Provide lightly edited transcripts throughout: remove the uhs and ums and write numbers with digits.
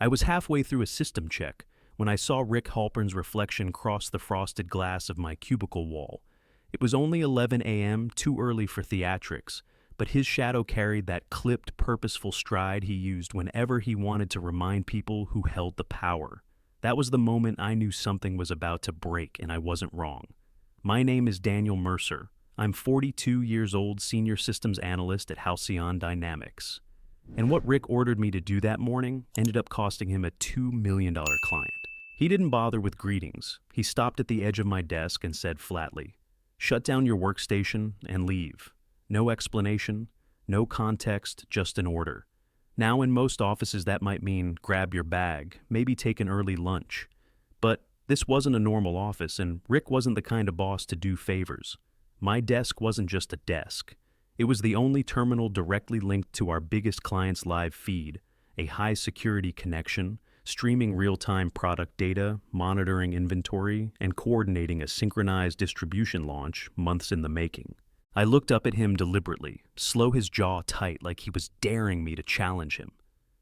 I was halfway through a system check when I saw Rick Halpern's reflection cross the frosted glass of my cubicle wall. It was only 11 a.m., too early for theatrics, but his shadow carried that clipped, purposeful stride he used whenever he wanted to remind people who held the power. That was the moment I knew something was about to break, and I wasn't wrong. My name is Daniel Mercer. I'm 42 years old, senior systems analyst at Halcyon Dynamics. And what Rick ordered me to do that morning ended up costing him a $2 million client. He didn't bother with greetings. He stopped at the edge of my desk and said flatly, "Shut down your workstation and leave. No explanation, no context, just an order." Now, in most offices, that might mean grab your bag, maybe take an early lunch. But this wasn't a normal office, and Rick wasn't the kind of boss to do favors. My desk wasn't just a desk. It was the only terminal directly linked to our biggest client's live feed, a high-security connection, streaming real-time product data, monitoring inventory, and coordinating a synchronized distribution launch months in the making. I looked up at him deliberately, slow his jaw tight like he was daring me to challenge him.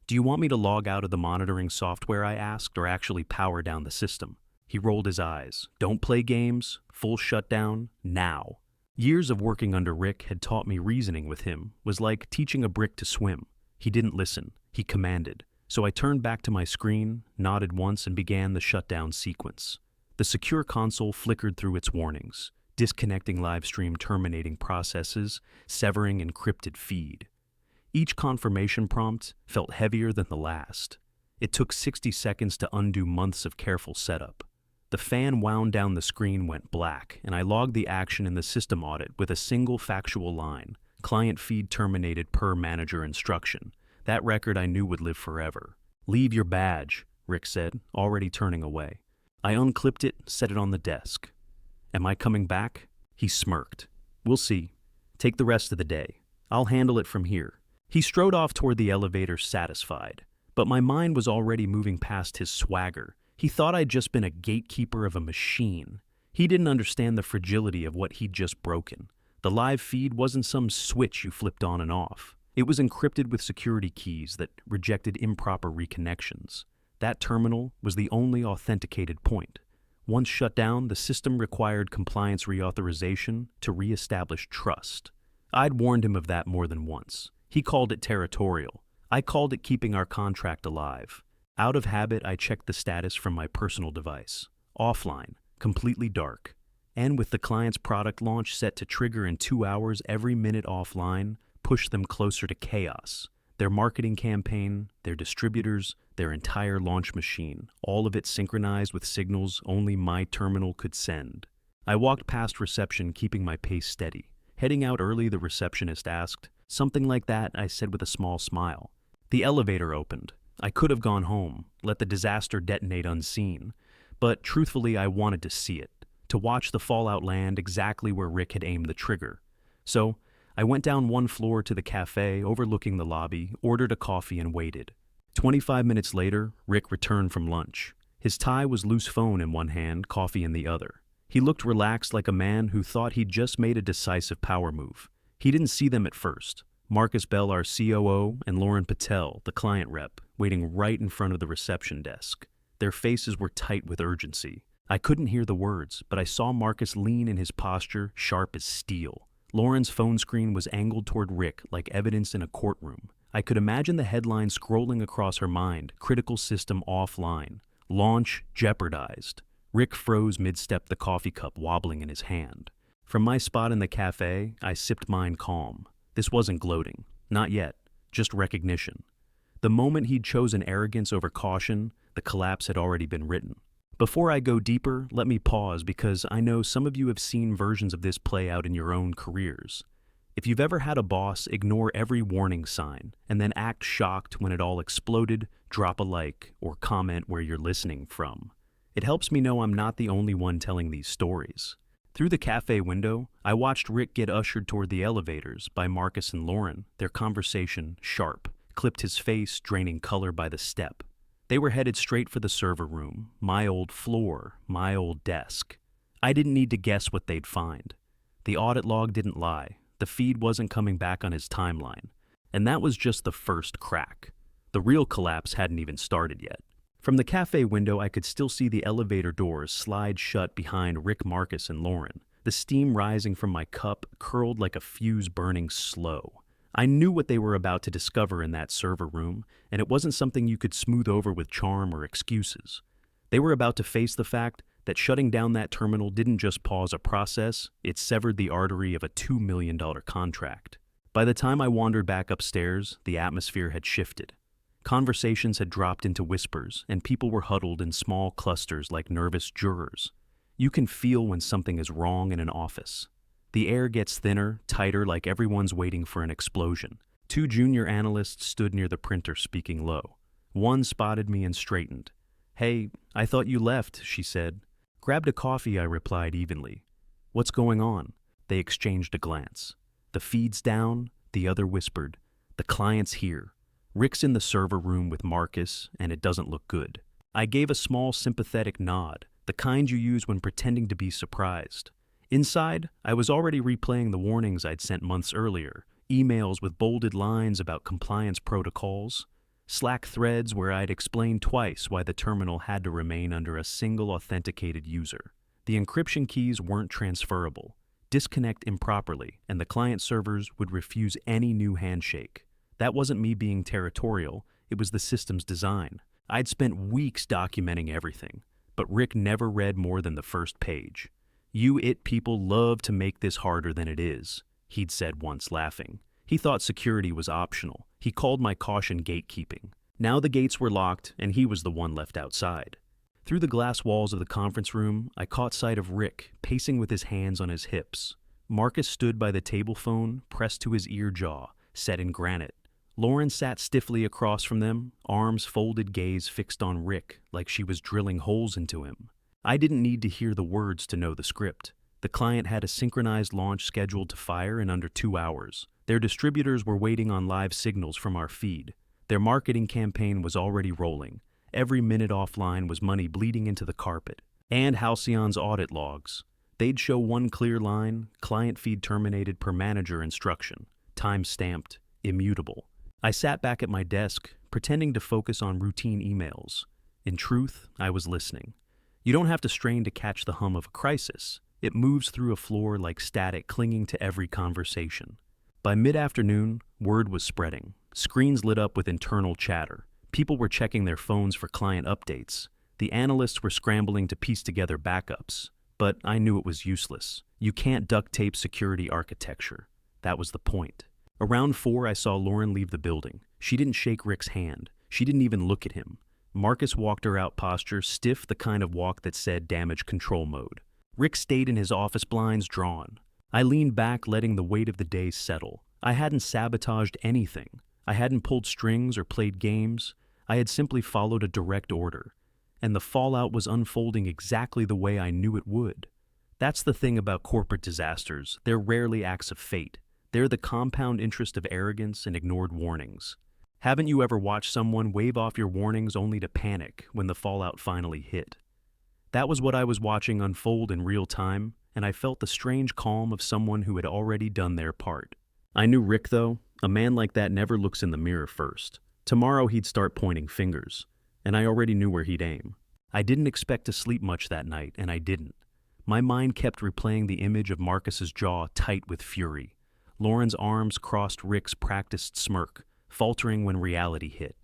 "Do you want me to log out of the monitoring software," I asked, "or actually power down the system?" He rolled his eyes. "Don't play games. Full shutdown. Now." Years of working under Rick had taught me reasoning with him was like teaching a brick to swim. He didn't listen. He commanded. So I turned back to my screen, nodded once, and began the shutdown sequence. The secure console flickered through its warnings, disconnecting live stream, terminating processes, severing encrypted feed. Each confirmation prompt felt heavier than the last. It took 60 seconds to undo months of careful setup. The fan wound down, the screen went black, and I logged the action in the system audit with a single factual line: client feed terminated per manager instruction. That record I knew would live forever. "Leave your badge," Rick said, already turning away. I unclipped it, set it on the desk. "Am I coming back?" He smirked. "We'll see. Take the rest of the day. I'll handle it from here." He strode off toward the elevator, satisfied. But my mind was already moving past his swagger. He thought I'd just been a gatekeeper of a machine. He didn't understand the fragility of what he'd just broken. The live feed wasn't some switch you flipped on and off. It was encrypted with security keys that rejected improper reconnections. That terminal was the only authenticated point. Once shut down, the system required compliance reauthorization to reestablish trust. I'd warned him of that more than once. He called it territorial. I called it keeping our contract alive. Out of habit, I checked the status from my personal device. Offline, completely dark. And with the client's product launch set to trigger in 2 hours, every minute offline pushed them closer to chaos. Their marketing campaign, their distributors, their entire launch machine, all of it synchronized with signals only my terminal could send. I walked past reception, keeping my pace steady. Heading out early, the receptionist asked. "Something like that," I said with a small smile. The elevator opened. I could have gone home, let the disaster detonate unseen. But truthfully, I wanted to see it, to watch the fallout land exactly where Rick had aimed the trigger. So I went down one floor to the cafe overlooking the lobby, ordered a coffee, and waited. 25 minutes later, Rick returned from lunch. His tie was loose, phone in one hand, coffee in the other. He looked relaxed, like a man who thought he'd just made a decisive power move. He didn't see them at first. Marcus Bell, our COO, and Lauren Patel, the client rep, waiting right in front of the reception desk. Their faces were tight with urgency. I couldn't hear the words, but I saw Marcus lean in his posture, sharp as steel. Lauren's phone screen was angled toward Rick like evidence in a courtroom. I could imagine the headline scrolling across her mind: "Critical system offline. Launch jeopardized." Rick froze mid-step, the coffee cup wobbling in his hand. From my spot in the cafe, I sipped mine calm. This wasn't gloating. Not yet. Just recognition. The moment he'd chosen arrogance over caution, the collapse had already been written. Before I go deeper, let me pause, because I know some of you have seen versions of this play out in your own careers. If you've ever had a boss ignore every warning sign and then act shocked when it all exploded, drop a like or comment where you're listening from. It helps me know I'm not the only one telling these stories. Through the cafe window, I watched Rick get ushered toward the elevators by Marcus and Lauren, their conversation sharp, clipped his face, draining color by the step. They were headed straight for the server room, my old floor, my old desk. I didn't need to guess what they'd find. The audit log didn't lie. The feed wasn't coming back on his timeline. And that was just the first crack. The real collapse hadn't even started yet. From the cafe window, I could still see the elevator doors slide shut behind Rick, Marcus, and Lauren. The steam rising from my cup curled like a fuse burning slow. I knew what they were about to discover in that server room, and it wasn't something you could smooth over with charm or excuses. They were about to face the fact that shutting down that terminal didn't just pause a process, it severed the artery of a $2 million contract. By the time I wandered back upstairs, the atmosphere had shifted. Conversations had dropped into whispers, and people were huddled in small clusters like nervous jurors. You can feel when something is wrong in an office. The air gets thinner, tighter, like everyone's waiting for an explosion. 2 junior analysts stood near the printer speaking low. One spotted me and straightened. "Hey, I thought you left," she said. "Grabbed a coffee," I replied evenly. "What's going on?" They exchanged a glance. "The feed's down," the other whispered. "The client's here. Rick's in the server room with Marcus, and it doesn't look good." I gave a small sympathetic nod, the kind you use when pretending to be surprised. Inside, I was already replaying the warnings I'd sent months earlier, emails with bolded lines about compliance protocols, Slack threads where I'd explained twice why the terminal had to remain under a single authenticated user. The encryption keys weren't transferable, disconnect improperly, and the client servers would refuse any new handshake. That wasn't me being territorial, it was the system's design. I'd spent weeks documenting everything, but Rick never read more than the first page. "You people love to make this harder than it is," he'd said once, laughing. He thought security was optional. He called my caution gatekeeping. Now the gates were locked, and he was the one left outside. Through the glass walls of the conference room, I caught sight of Rick, pacing with his hands on his hips. Marcus stood by the table phone, pressed to his ear jaw, set in granite. Lauren sat stiffly across from them, arms folded, gaze fixed on Rick, like she was drilling holes into him. I didn't need to hear the words to know the script. The client had a synchronized launch scheduled to fire in under 2 hours. Their distributors were waiting on live signals from our feed. Their marketing campaign was already rolling. Every minute offline was money bleeding into the carpet. And Halcyon's audit logs. They'd show one clear line: client feed terminated per manager instruction. Time stamped, immutable. I sat back at my desk, pretending to focus on routine emails. In truth, I was listening. You don't have to strain to catch the hum of a crisis. It moves through a floor like static clinging to every conversation. By mid-afternoon, word was spreading. Screens lit up with internal chatter. People were checking their phones for client updates. The analysts were scrambling to piece together backups. But I knew it was useless. You can't duct tape security architecture. That was the point. Around 4, I saw Lauren leave the building. She didn't shake Rick's hand. She didn't even look at him. Marcus walked her out, posture stiff, the kind of walk that said damage control mode. Rick stayed in his office, blinds drawn. I leaned back, letting the weight of the day settle. I hadn't sabotaged anything. I hadn't pulled strings or played games. I had simply followed a direct order. And the fallout was unfolding exactly the way I knew it would. That's the thing about corporate disasters. They're rarely acts of fate. They're the compound interest of arrogance and ignored warnings. Haven't you ever watched someone wave off your warnings only to panic when the fallout finally hit? That was what I was watching unfold in real time, and I felt the strange calm of someone who had already done their part. I knew Rick, though. A man like that never looks in the mirror first. Tomorrow he'd start pointing fingers, and I already knew where he'd aim. I didn't expect to sleep much that night, and I didn't. My mind kept replaying the image of Marcus's jaw tight with fury. Lauren's arms crossed Rick's practiced smirk, faltering when reality hit.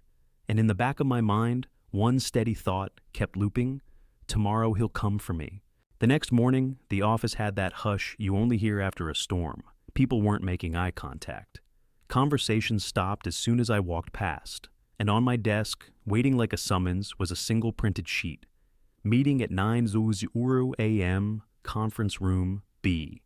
And in the back of my mind, one steady thought kept looping: tomorrow he'll come for me. The next morning, the office had that hush you only hear after a storm. People weren't making eye contact. Conversations stopped as soon as I walked past, and on my desk, waiting like a summons, was a single printed sheet. Meeting at 9:00 a.m., conference room B.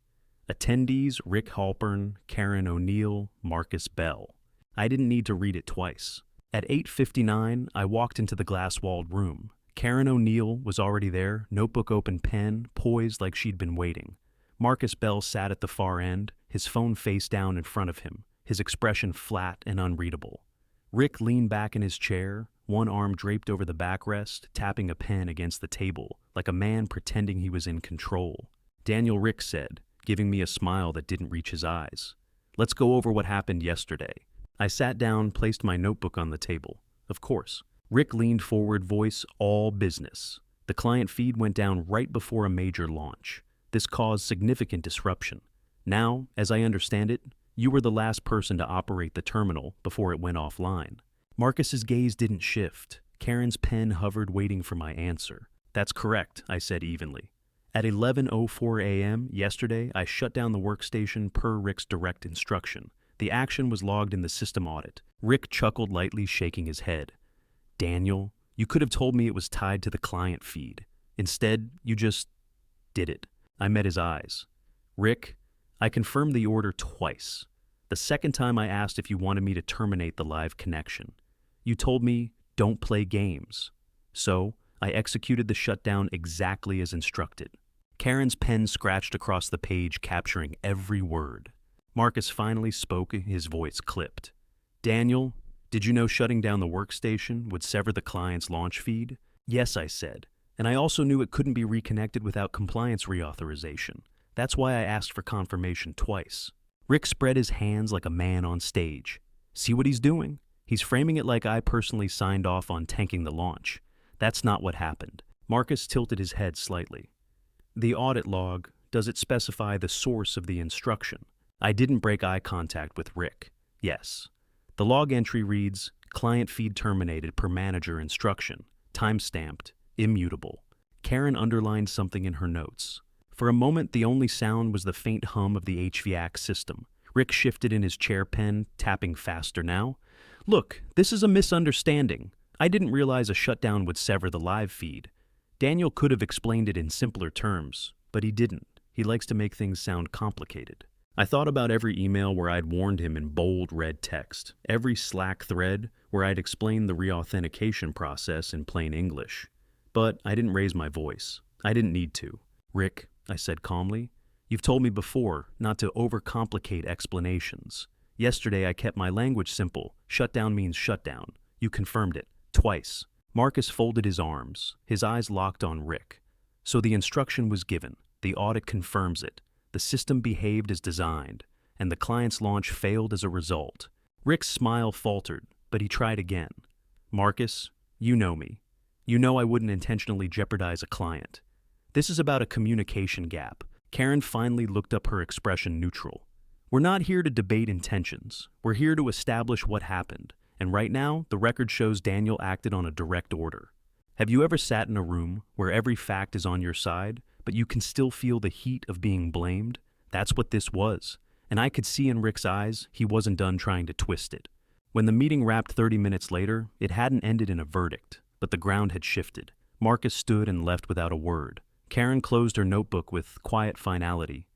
Attendees: Rick Halpern, Karen O'Neill, Marcus Bell. I didn't need to read it twice. At 8:59, I walked into the glass-walled room. Karen O'Neill was already there, notebook open, pen poised like she'd been waiting. Marcus Bell sat at the far end, his phone face down in front of him, his expression flat and unreadable. Rick leaned back in his chair, one arm draped over the backrest, tapping a pen against the table, like a man pretending he was in control. "Daniel," Rick said, giving me a smile that didn't reach his eyes. "Let's go over what happened yesterday." I sat down, placed my notebook on the table. of course. Rick leaned forward, voice all business. The client feed went down right before a major launch. This caused significant disruption. Now, as I understand it, you were the last person to operate the terminal before it went offline. Marcus's gaze didn't shift. Karen's pen hovered, waiting for my answer. That's correct, I said evenly. At 11:04 a.m. yesterday, I shut down the workstation per Rick's direct instruction. The action was logged in the system audit. Rick chuckled lightly, shaking his head. Daniel, you could have told me it was tied to the client feed. Instead, you just did it. I met his eyes. Rick, I confirmed the order twice. The second time I asked if you wanted me to terminate the live connection. You told me, don't play games. So, I executed the shutdown exactly as instructed. Karen's pen scratched across the page, capturing every word. Marcus finally spoke, his voice clipped. Daniel, did you know shutting down the workstation would sever the client's launch feed? Yes, I said. And I also knew it couldn't be reconnected without compliance reauthorization. That's why I asked for confirmation twice. Rick spread his hands like a man on stage. See what he's doing? He's framing it like I personally signed off on tanking the launch. That's not what happened. Marcus tilted his head slightly. The audit log, does it specify the source of the instruction? I didn't break eye contact with Rick. Yes. The log entry reads, client feed terminated per manager instruction, time-stamped, immutable. Karen underlined something in her notes. For a moment, the only sound was the faint hum of the HVAC system. Rick shifted in his chair pen, tapping faster now. Look, this is a misunderstanding. I didn't realize a shutdown would sever the live feed. Daniel could have explained it in simpler terms, but he didn't. He likes to make things sound complicated. I thought about every email where I'd warned him in bold red text, every Slack thread where I'd explained the reauthentication process in plain English. But I didn't raise my voice. I didn't need to. Rick, I said calmly, you've told me before not to overcomplicate explanations. Yesterday I kept my language simple. Shutdown means shutdown. You confirmed it. Twice. Marcus folded his arms. His eyes locked on Rick. So the instruction was given. The audit confirms it. The system behaved as designed, and the client's launch failed as a result. Rick's smile faltered, but he tried again. Marcus, you know me. You know I wouldn't intentionally jeopardize a client. This is about a communication gap. Karen finally looked up, her expression neutral. We're not here to debate intentions. We're here to establish what happened. And right now, the record shows Daniel acted on a direct order. Have you ever sat in a room where every fact is on your side, but you can still feel the heat of being blamed? That's what this was. And I could see in Rick's eyes he wasn't done trying to twist it. When the meeting wrapped 30 minutes later, it hadn't ended in a verdict, but the ground had shifted. Marcus stood and left without a word. Karen closed her notebook with quiet finality,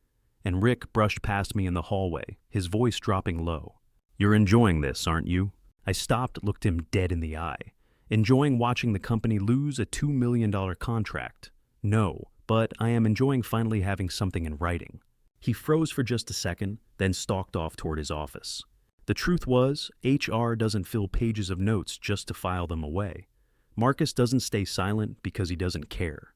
and Rick brushed past me in the hallway, his voice dropping low. You're enjoying this, aren't you? I stopped, looked him dead in the eye. Enjoying watching the company lose a $2 million contract? No, but I am enjoying finally having something in writing. He froze for just a second, then stalked off toward his office. The truth was, HR doesn't fill pages of notes just to file them away. Marcus doesn't stay silent because he doesn't care.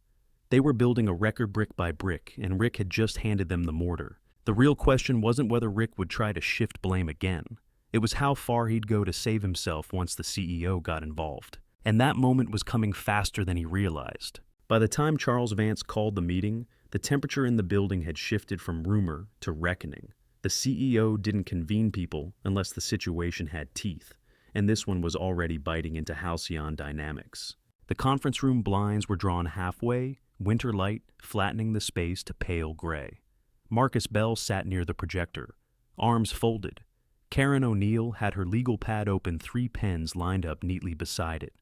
They were building a record brick by brick, and Rick had just handed them the mortar. The real question wasn't whether Rick would try to shift blame again. It was how far he'd go to save himself once the CEO got involved. And that moment was coming faster than he realized. By the time Charles Vance called the meeting, the temperature in the building had shifted from rumor to reckoning. The CEO didn't convene people unless the situation had teeth, and this one was already biting into halcyon dynamics. The conference room blinds were drawn halfway, winter light flattening the space to pale gray. Marcus Bell sat near the projector, arms folded. Karen O'Neill had her legal pad open, 3 pens lined up neatly beside it.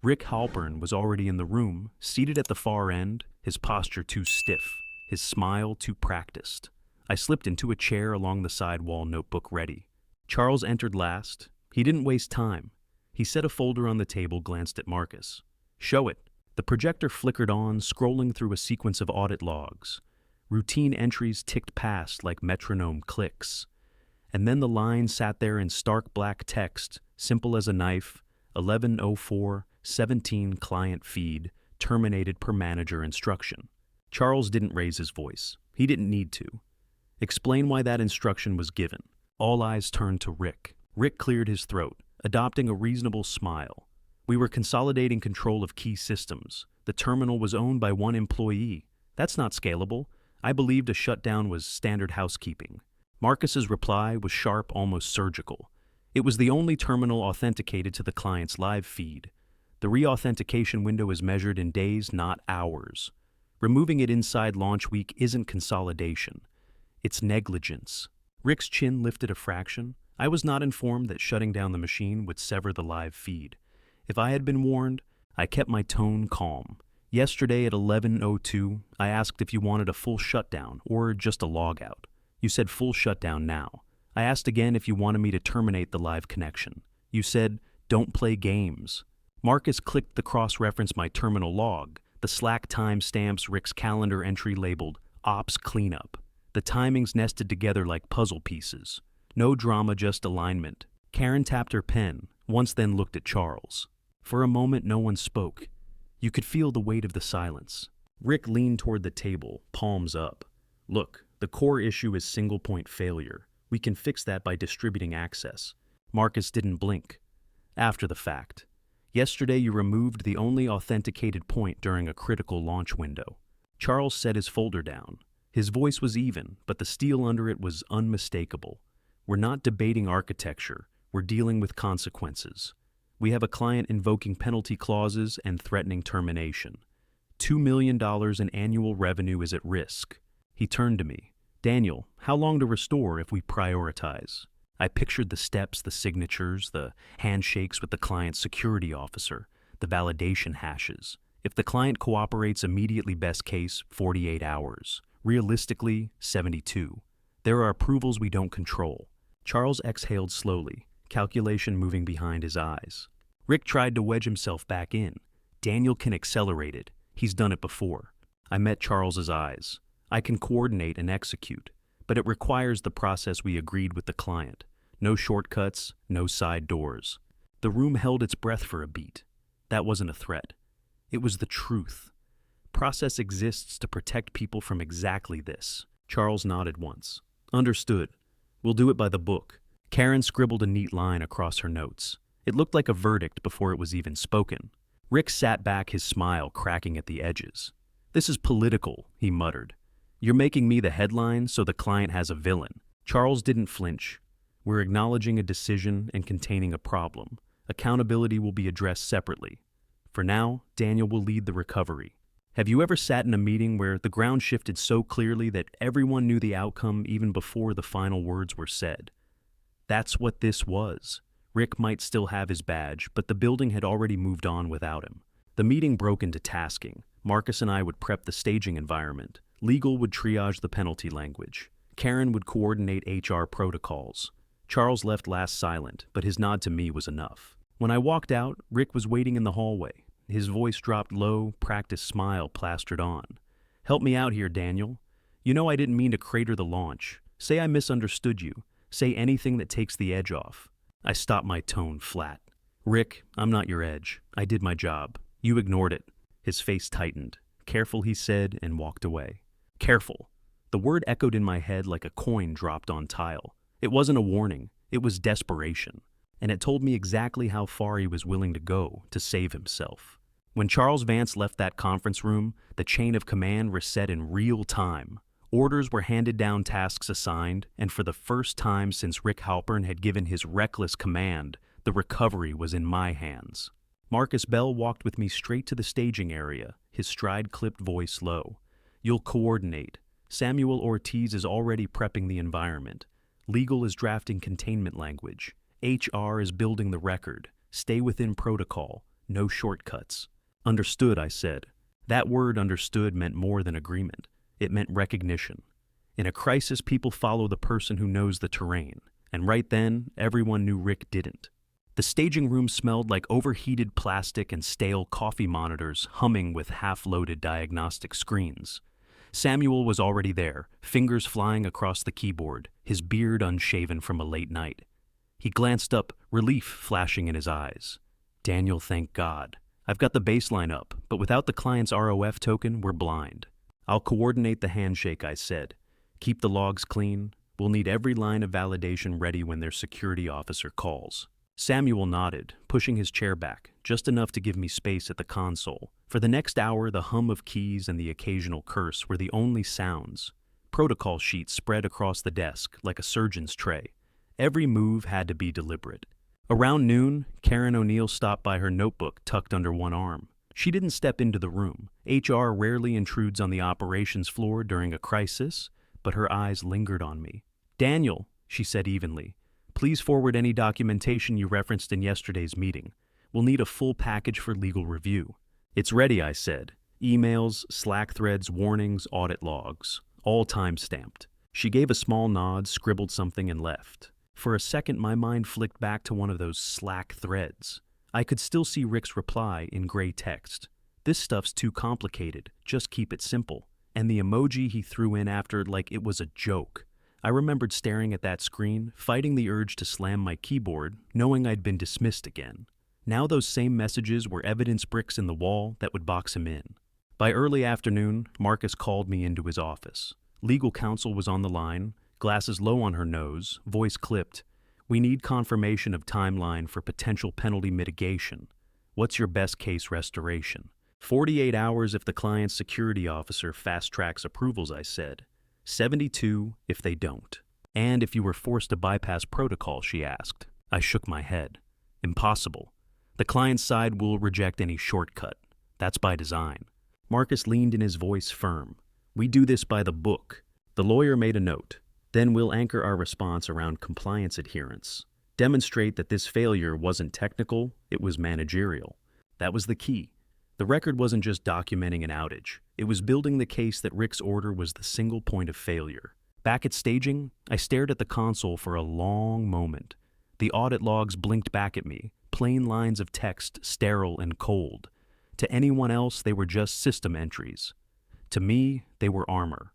Rick Halpern was already in the room, seated at the far end, his posture too stiff, his smile too practiced. I slipped into a chair along the side wall, notebook ready. Charles entered last. He didn't waste time. He set a folder on the table, glanced at Marcus. Show it. The projector flickered on, scrolling through a sequence of audit logs. Routine entries ticked past like metronome clicks. And then the line sat there in stark black text, simple as a knife, 11:04:17 client feed, terminated per manager instruction. Charles didn't raise his voice. He didn't need to. Explain why that instruction was given. All eyes turned to Rick. Rick cleared his throat, adopting a reasonable smile. We were consolidating control of key systems. The terminal was owned by one employee. That's not scalable. I believed a shutdown was standard housekeeping. Marcus's reply was sharp, almost surgical. It was the only terminal authenticated to the client's live feed. The re-authentication window is measured in days, not hours. Removing it inside launch week isn't consolidation. It's negligence. Rick's chin lifted a fraction. I was not informed that shutting down the machine would sever the live feed. If I had been warned, I kept my tone calm. Yesterday at 11:02, I asked if you wanted a full shutdown or just a logout. You said full shutdown now. I asked again if you wanted me to terminate the live connection. You said, don't play games. Marcus clicked the cross-reference my terminal log. The Slack timestamps Rick's calendar entry labeled Ops Cleanup. The timings nested together like puzzle pieces. No drama, just alignment. Karen tapped her pen, once then looked at Charles. For a moment, no one spoke. You could feel the weight of the silence. Rick leaned toward the table, palms up. Look, the core issue is single-point failure. We can fix that by distributing access. Marcus didn't blink. After the fact. Yesterday you removed the only authenticated point during a critical launch window. Charles set his folder down. His voice was even, but the steel under it was unmistakable. We're not debating architecture. We're dealing with consequences. We have a client invoking penalty clauses and threatening termination. $2 million in annual revenue is at risk. He turned to me. Daniel, how long to restore if we prioritize? I pictured the steps, the signatures, the handshakes with the client's security officer, the validation hashes. If the client cooperates immediately, best case, 48 hours. Realistically, 72. There are approvals we don't control. Charles exhaled slowly, calculation moving behind his eyes. Rick tried to wedge himself back in. Daniel can accelerate it. He's done it before. I met Charles's eyes. I can coordinate and execute, but it requires the process we agreed with the client. No shortcuts, no side doors. The room held its breath for a beat. That wasn't a threat. It was the truth. Process exists to protect people from exactly this. Charles nodded once. Understood. We'll do it by the book. Karen scribbled a neat line across her notes. It looked like a verdict before it was even spoken. Rick sat back, his smile cracking at the edges. This is political, he muttered. You're making me the headline so the client has a villain. Charles didn't flinch. We're acknowledging a decision and containing a problem. Accountability will be addressed separately. For now, Daniel will lead the recovery. Have you ever sat in a meeting where the ground shifted so clearly that everyone knew the outcome even before the final words were said? That's what this was. Rick might still have his badge, but the building had already moved on without him. The meeting broke into tasking. Marcus and I would prep the staging environment. Legal would triage the penalty language. Karen would coordinate HR protocols. Charles left last silent, but his nod to me was enough. When I walked out, Rick was waiting in the hallway. His voice dropped low, practiced smile plastered on. Help me out here, Daniel. You know I didn't mean to crater the launch. Say I misunderstood you. Say anything that takes the edge off. I stopped my tone flat. Rick, I'm not your edge. I did my job. You ignored it. His face tightened. Careful, he said, and walked away. Careful. The word echoed in my head like a coin dropped on tile. It wasn't a warning. It was desperation. And it told me exactly how far he was willing to go to save himself. When Charles Vance left that conference room, the chain of command reset in real time. Orders were handed down, tasks assigned, and for the first time since Rick Halpern had given his reckless command, the recovery was in my hands. Marcus Bell walked with me straight to the staging area, his stride-clipped voice low. You'll coordinate. Samuel Ortiz is already prepping the environment. Legal is drafting containment language. HR is building the record. Stay within protocol. No shortcuts. Understood, I said. That word understood meant more than agreement. It meant recognition. In a crisis, people follow the person who knows the terrain. And right then, everyone knew Rick didn't. The staging room smelled like overheated plastic and stale coffee monitors humming with half-loaded diagnostic screens. Samuel was already there, fingers flying across the keyboard, his beard unshaven from a late night. He glanced up, relief flashing in his eyes. Daniel, thank God. I've got the baseline up, but without the client's ROF token, we're blind. I'll coordinate the handshake, I said. Keep the logs clean. We'll need every line of validation ready when their security officer calls. Samuel nodded, pushing his chair back, just enough to give me space at the console. For the next hour, the hum of keys and the occasional curse were the only sounds. Protocol sheets spread across the desk like a surgeon's tray. Every move had to be deliberate. Around noon, Karen O'Neill stopped by, her notebook tucked under one arm. She didn't step into the room. HR rarely intrudes on the operations floor during a crisis, but her eyes lingered on me. "Daniel," she said evenly, "please forward any documentation you referenced in yesterday's meeting. We'll need a full package for legal review." "It's ready," I said. Emails, Slack threads, warnings, audit logs, all time-stamped. She gave a small nod, scribbled something, and left. For a second, my mind flicked back to one of those Slack threads. I could still see Rick's reply in gray text. "This stuff's too complicated. Just keep it simple." And the emoji he threw in after, like it was a joke. I remembered staring at that screen, fighting the urge to slam my keyboard, knowing I'd been dismissed again. Now those same messages were evidence bricks in the wall that would box him in. By early afternoon, Marcus called me into his office. Legal counsel was on the line, glasses low on her nose, voice clipped. "We need confirmation of timeline for potential penalty mitigation. What's your best case restoration?" 48 hours if the client's security officer fast-tracks approvals, I said. 72 if they don't. "And if you were forced to bypass protocol," she asked. I shook my head. "Impossible. The client's side will reject any shortcut. That's by design." Marcus leaned in, his voice firm. "We do this by the book." The lawyer made a note. "Then we'll anchor our response around compliance adherence. Demonstrate that this failure wasn't technical, it was managerial." That was the key. The record wasn't just documenting an outage. It was building the case that Rick's order was the single point of failure. Back at staging, I stared at the console for a long moment. The audit logs blinked back at me, plain lines of text, sterile and cold. To anyone else, they were just system entries. To me, they were armor.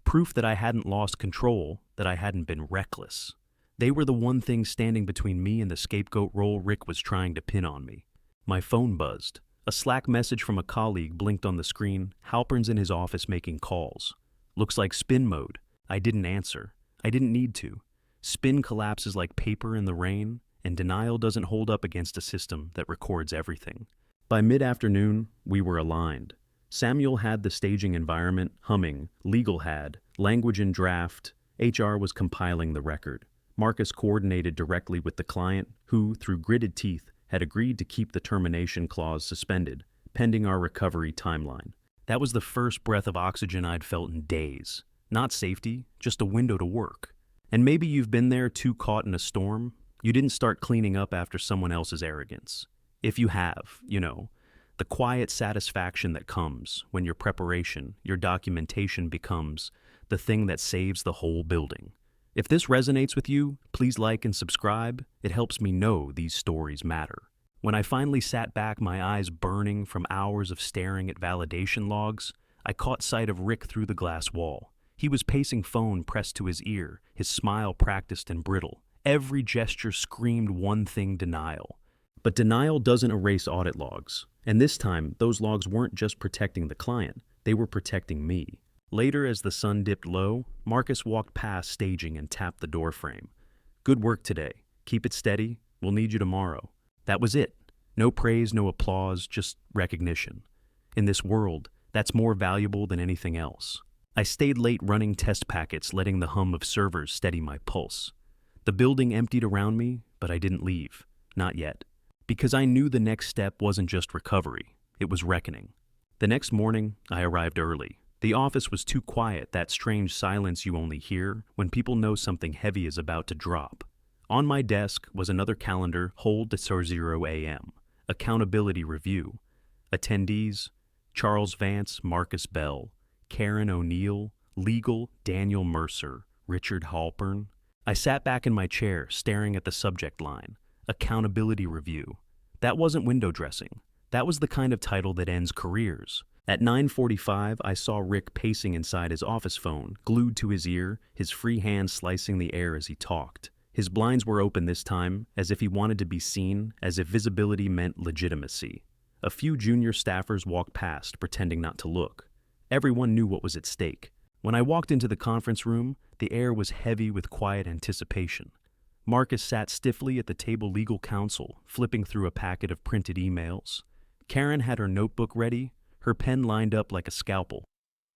Proof that I hadn't lost control, that I hadn't been reckless. They were the one thing standing between me and the scapegoat role Rick was trying to pin on me. My phone buzzed. A Slack message from a colleague blinked on the screen. "Halpern's in his office making calls. Looks like spin mode." I didn't answer. I didn't need to. Spin collapses like paper in the rain, and denial doesn't hold up against a system that records everything. By mid-afternoon, we were aligned. Samuel had the staging environment humming, legal had, language in draft, HR was compiling the record. Marcus coordinated directly with the client, who, through gritted teeth, had agreed to keep the termination clause suspended, pending our recovery timeline. That was the first breath of oxygen I'd felt in days. Not safety, just a window to work. And maybe you've been there too, caught in a storm. You didn't start cleaning up after someone else's arrogance. If you have, the quiet satisfaction that comes when your preparation, your documentation becomes the thing that saves the whole building. If this resonates with you, please like and subscribe. It helps me know these stories matter. When I finally sat back, my eyes burning from hours of staring at validation logs, I caught sight of Rick through the glass wall. He was pacing, phone pressed to his ear, his smile practiced and brittle. Every gesture screamed one thing: denial. But denial doesn't erase audit logs. And this time, those logs weren't just protecting the client, they were protecting me. Later, as the sun dipped low, Marcus walked past staging and tapped the doorframe. "Good work today. Keep it steady. We'll need you tomorrow." That was it. No praise, no applause, just recognition. In this world, that's more valuable than anything else. I stayed late running test packets, letting the hum of servers steady my pulse. The building emptied around me, but I didn't leave. Not yet. Because I knew the next step wasn't just recovery, it was reckoning. The next morning, I arrived early. The office was too quiet, that strange silence you only hear when people know something heavy is about to drop. On my desk was another calendar, hold to 0 a.m., accountability review. Attendees: Charles Vance, Marcus Bell, Karen O'Neill, legal, Daniel Mercer, Richard Halpern. I sat back in my chair, staring at the subject line. Accountability review. That wasn't window dressing. That was the kind of title that ends careers. At 9:45, I saw Rick pacing inside his office phone, glued to his ear, his free hand slicing the air as he talked. His blinds were open this time, as if he wanted to be seen, as if visibility meant legitimacy. A few junior staffers walked past, pretending not to look. Everyone knew what was at stake. When I walked into the conference room, the air was heavy with quiet anticipation. Marcus sat stiffly at the table legal counsel, flipping through a packet of printed emails. Karen had her notebook ready, her pen lined up like a scalpel.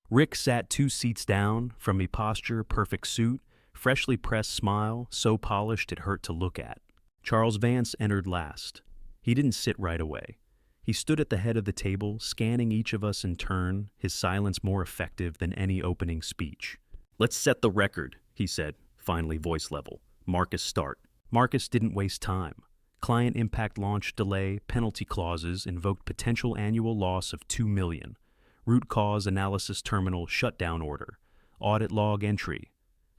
Rick sat 2 seats down, from me posture, perfect suit, freshly pressed smile, so polished it hurt to look at. Charles Vance entered last. He didn't sit right away. He stood at the head of the table, scanning each of us in turn, his silence more effective than any opening speech. "Let's set the record," he said, finally voice level. "Marcus, start." Marcus didn't waste time. Client impact launch delay, penalty clauses invoked potential annual loss of $2 million. Root cause analysis terminal shutdown order. Audit log entry.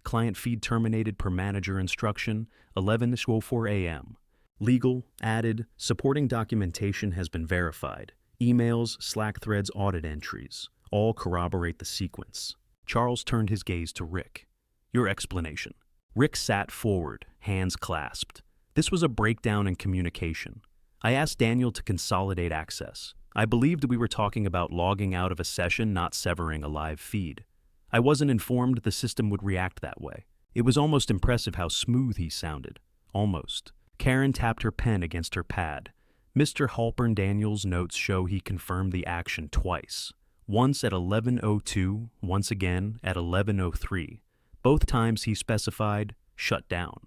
Client feed terminated per manager instruction, 11:04 a.m. Legal, added, supporting documentation has been verified. Emails, Slack threads, audit entries. All corroborate the sequence. Charles turned his gaze to Rick. "Your explanation." Rick sat forward, hands clasped. This was a breakdown in communication. I asked Daniel to consolidate access. I believed we were talking about logging out of a session, not severing a live feed. I wasn't informed the system would react that way. It was almost impressive how smooth he sounded. Almost. Karen tapped her pen against her pad. Mr. Halpern Daniels' notes show he confirmed the action twice. Once at 11:02, once again at 11:03. Both times he specified, "shut down."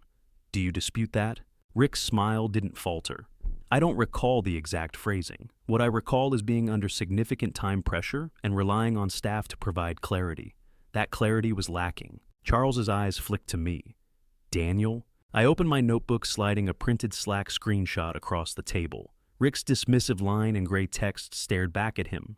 "Do you dispute that?" Rick's smile didn't falter. "I don't recall the exact phrasing. What I recall is being under significant time pressure and relying on staff to provide clarity. That clarity was lacking." Charles's eyes flicked to me. "Daniel?" I opened my notebook, sliding a printed Slack screenshot across the table. Rick's dismissive line in gray text stared back at him.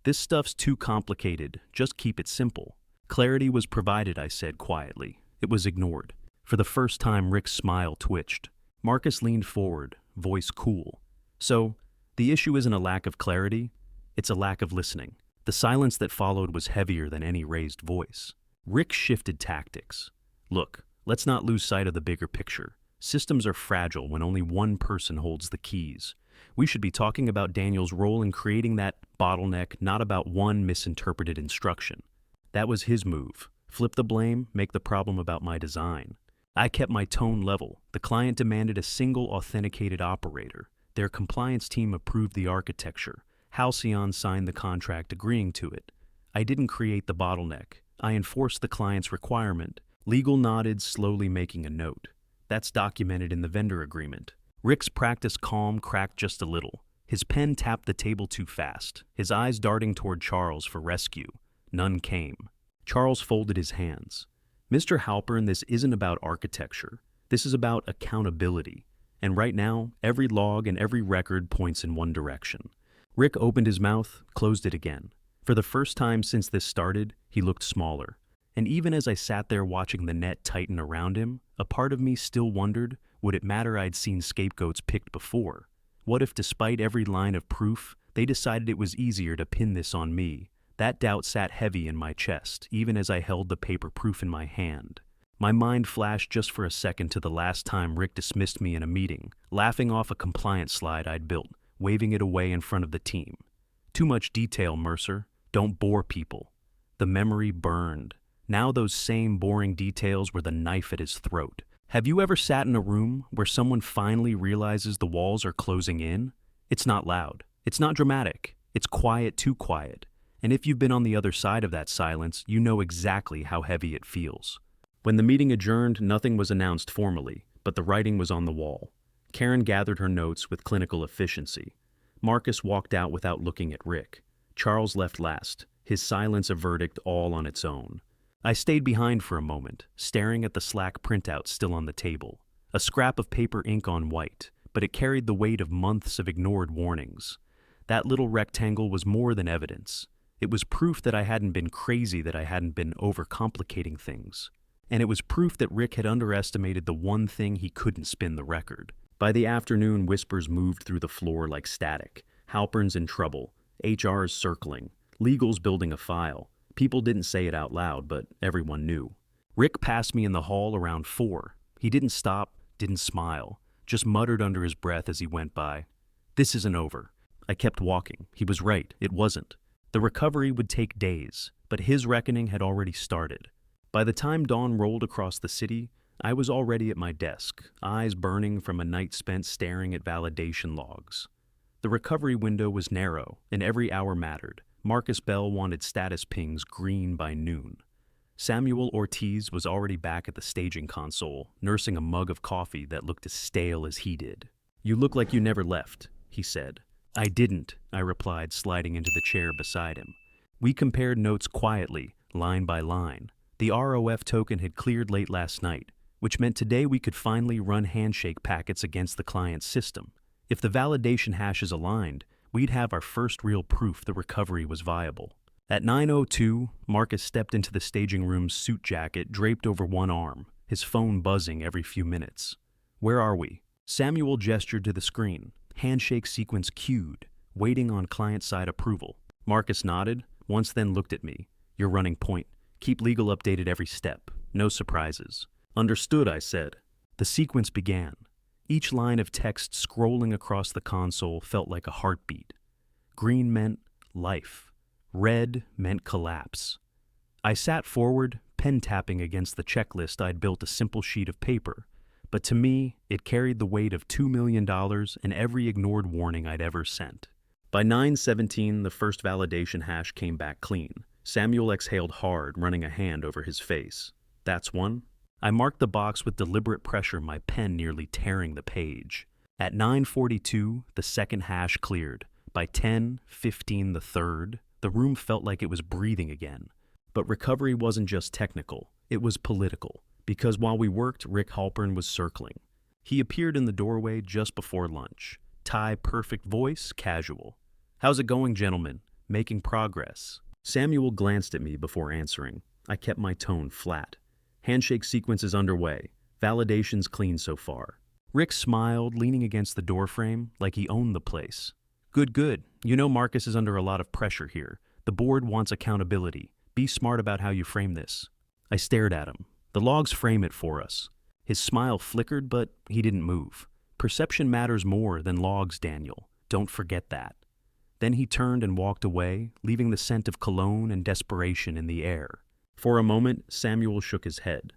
"This stuff's too complicated. Just keep it simple." "Clarity was provided," I said quietly. It was ignored. For the first time, Rick's smile twitched. Marcus leaned forward, voice cool. "So, the issue isn't a lack of clarity, it's a lack of listening." The silence that followed was heavier than any raised voice. Rick shifted tactics. "Look, let's not lose sight of the bigger picture. Systems are fragile when only one person holds the keys. We should be talking about Daniel's role in creating that bottleneck, not about one misinterpreted instruction. That was his move. Flip the blame, make the problem about my design." I kept my tone level. The client demanded a single authenticated operator. Their compliance team approved the architecture. Halcyon signed the contract agreeing to it. I didn't create the bottleneck. I enforced the client's requirement. Legal nodded, slowly making a note. "That's documented in the vendor agreement." Rick's practiced calm cracked just a little. His pen tapped the table too fast, his eyes darting toward Charles for rescue. None came. Charles folded his hands. "Mr. Halpern, this isn't about architecture. This is about accountability. And right now, every log and every record points in one direction." Rick opened his mouth, closed it again. For the first time since this started, he looked smaller. And even as I sat there watching the net tighten around him, a part of me still wondered, would it matter I'd seen scapegoats picked before? What if, despite every line of proof, they decided it was easier to pin this on me? That doubt sat heavy in my chest, even as I held the paper proof in my hand. My mind flashed just for a second to the last time Rick dismissed me in a meeting, laughing off a compliance slide I'd built, waving it away in front of the team. "Too much detail, Mercer. Don't bore people." The memory burned. Now those same boring details were the knife at his throat. Have you ever sat in a room where someone finally realizes the walls are closing in? It's not loud. It's not dramatic. It's quiet, too quiet. And if you've been on the other side of that silence, you know exactly how heavy it feels. When the meeting adjourned, nothing was announced formally, but the writing was on the wall. Karen gathered her notes with clinical efficiency. Marcus walked out without looking at Rick. Charles left last, his silence a verdict all on its own. I stayed behind for a moment, staring at the Slack printout still on the table. A scrap of paper ink on white, but it carried the weight of months of ignored warnings. That little rectangle was more than evidence. It was proof that I hadn't been crazy, that I hadn't been overcomplicating things. And it was proof that Rick had underestimated the one thing he couldn't spin the record. By the afternoon, whispers moved through the floor like static. Halpern's in trouble. HR's circling. Legal's building a file. People didn't say it out loud, but everyone knew. Rick passed me in the hall around 4. He didn't stop, didn't smile, just muttered under his breath as he went by. "This isn't over." I kept walking. He was right. It wasn't. The recovery would take days, but his reckoning had already started. By the time dawn rolled across the city, I was already at my desk, eyes burning from a night spent staring at validation logs. The recovery window was narrow, and every hour mattered. Marcus Bell wanted status pings green by noon. Samuel Ortiz was already back at the staging console, nursing a mug of coffee that looked as stale as he did. "You look like you never left," he said. "I didn't," I replied, sliding into the chair beside him. We compared notes quietly, line by line. The ROF token had cleared late last night, which meant today we could finally run handshake packets against the client's system. If the validation hashes aligned, we'd have our first real proof the recovery was viable. At 9:02, Marcus stepped into the staging room's suit jacket draped over one arm, his phone buzzing every few minutes. "Where are we?" Samuel gestured to the screen, handshake sequence cued, waiting on client-side approval. Marcus nodded, once then looked at me. "You're running point. Keep legal updated every step. No surprises." "Understood," I said. The sequence began. Each line of text scrolling across the console felt like a heartbeat. Green meant life. Red meant collapse. I sat forward, pen tapping against the checklist I'd built a simple sheet of paper, but to me, it carried the weight of $2 million and every ignored warning I'd ever sent. By 9:17, the first validation hash came back clean. Samuel exhaled hard, running a hand over his face. "That's one." I marked the box with deliberate pressure, my pen nearly tearing the page. At 9:42, the second hash cleared. By 10:15, the third. The room felt like it was breathing again. But recovery wasn't just technical, it was political. Because while we worked, Rick Halpern was circling. He appeared in the doorway just before lunch. Tie-perfect voice, casual. "How's it going, gentlemen? Making progress?" Samuel glanced at me before answering. I kept my tone flat. "Handshake sequence is underway. Validation's clean so far." Rick smiled, leaning against the doorframe like he owned the place. "Good, good. You know Marcus is under a lot of pressure here. The board wants accountability. Be smart about how you frame this." I stared at him. "The logs frame it for us." His smile flickered, but he didn't move. "Perception matters more than logs, Daniel. Don't forget that." Then he turned and walked away, leaving the scent of cologne and desperation in the air. For a moment, Samuel shook his head.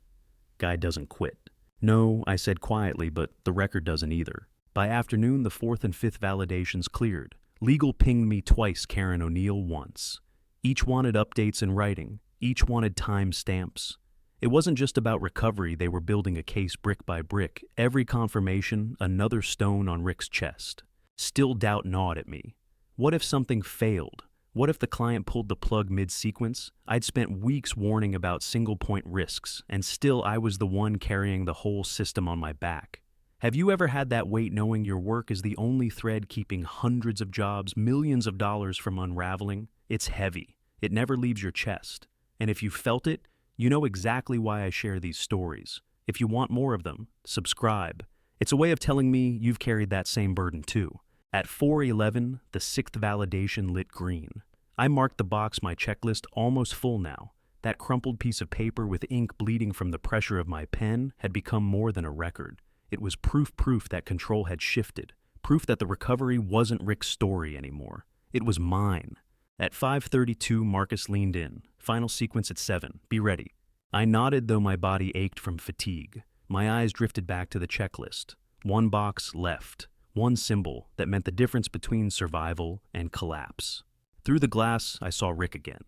"Guy doesn't quit." "No," I said quietly, "but the record doesn't either." By afternoon, the fourth and fifth validations cleared. Legal pinged me twice, Karen O'Neill once. Each wanted updates in writing. Each wanted time stamps. It wasn't just about recovery, they were building a case brick by brick. Every confirmation, another stone on Rick's chest. Still doubt gnawed at me. What if something failed? What if the client pulled the plug mid-sequence? I'd spent weeks warning about single-point risks, and still I was the one carrying the whole system on my back. Have you ever had that weight knowing your work is the only thread keeping hundreds of jobs, millions of dollars from unraveling? It's heavy. It never leaves your chest. And if you felt it, you know exactly why I share these stories. If you want more of them, subscribe. It's a way of telling me you've carried that same burden too. At 4:11, the sixth validation lit green. I marked the box my checklist almost full now. That crumpled piece of paper with ink bleeding from the pressure of my pen had become more than a record. It was proof that control had shifted. Proof that the recovery wasn't Rick's story anymore. It was mine. At 5:32, Marcus leaned in. "Final sequence at 7. Be ready." I nodded, though my body ached from fatigue. My eyes drifted back to the checklist. One box left. One symbol that meant the difference between survival and collapse. Through the glass, I saw Rick again.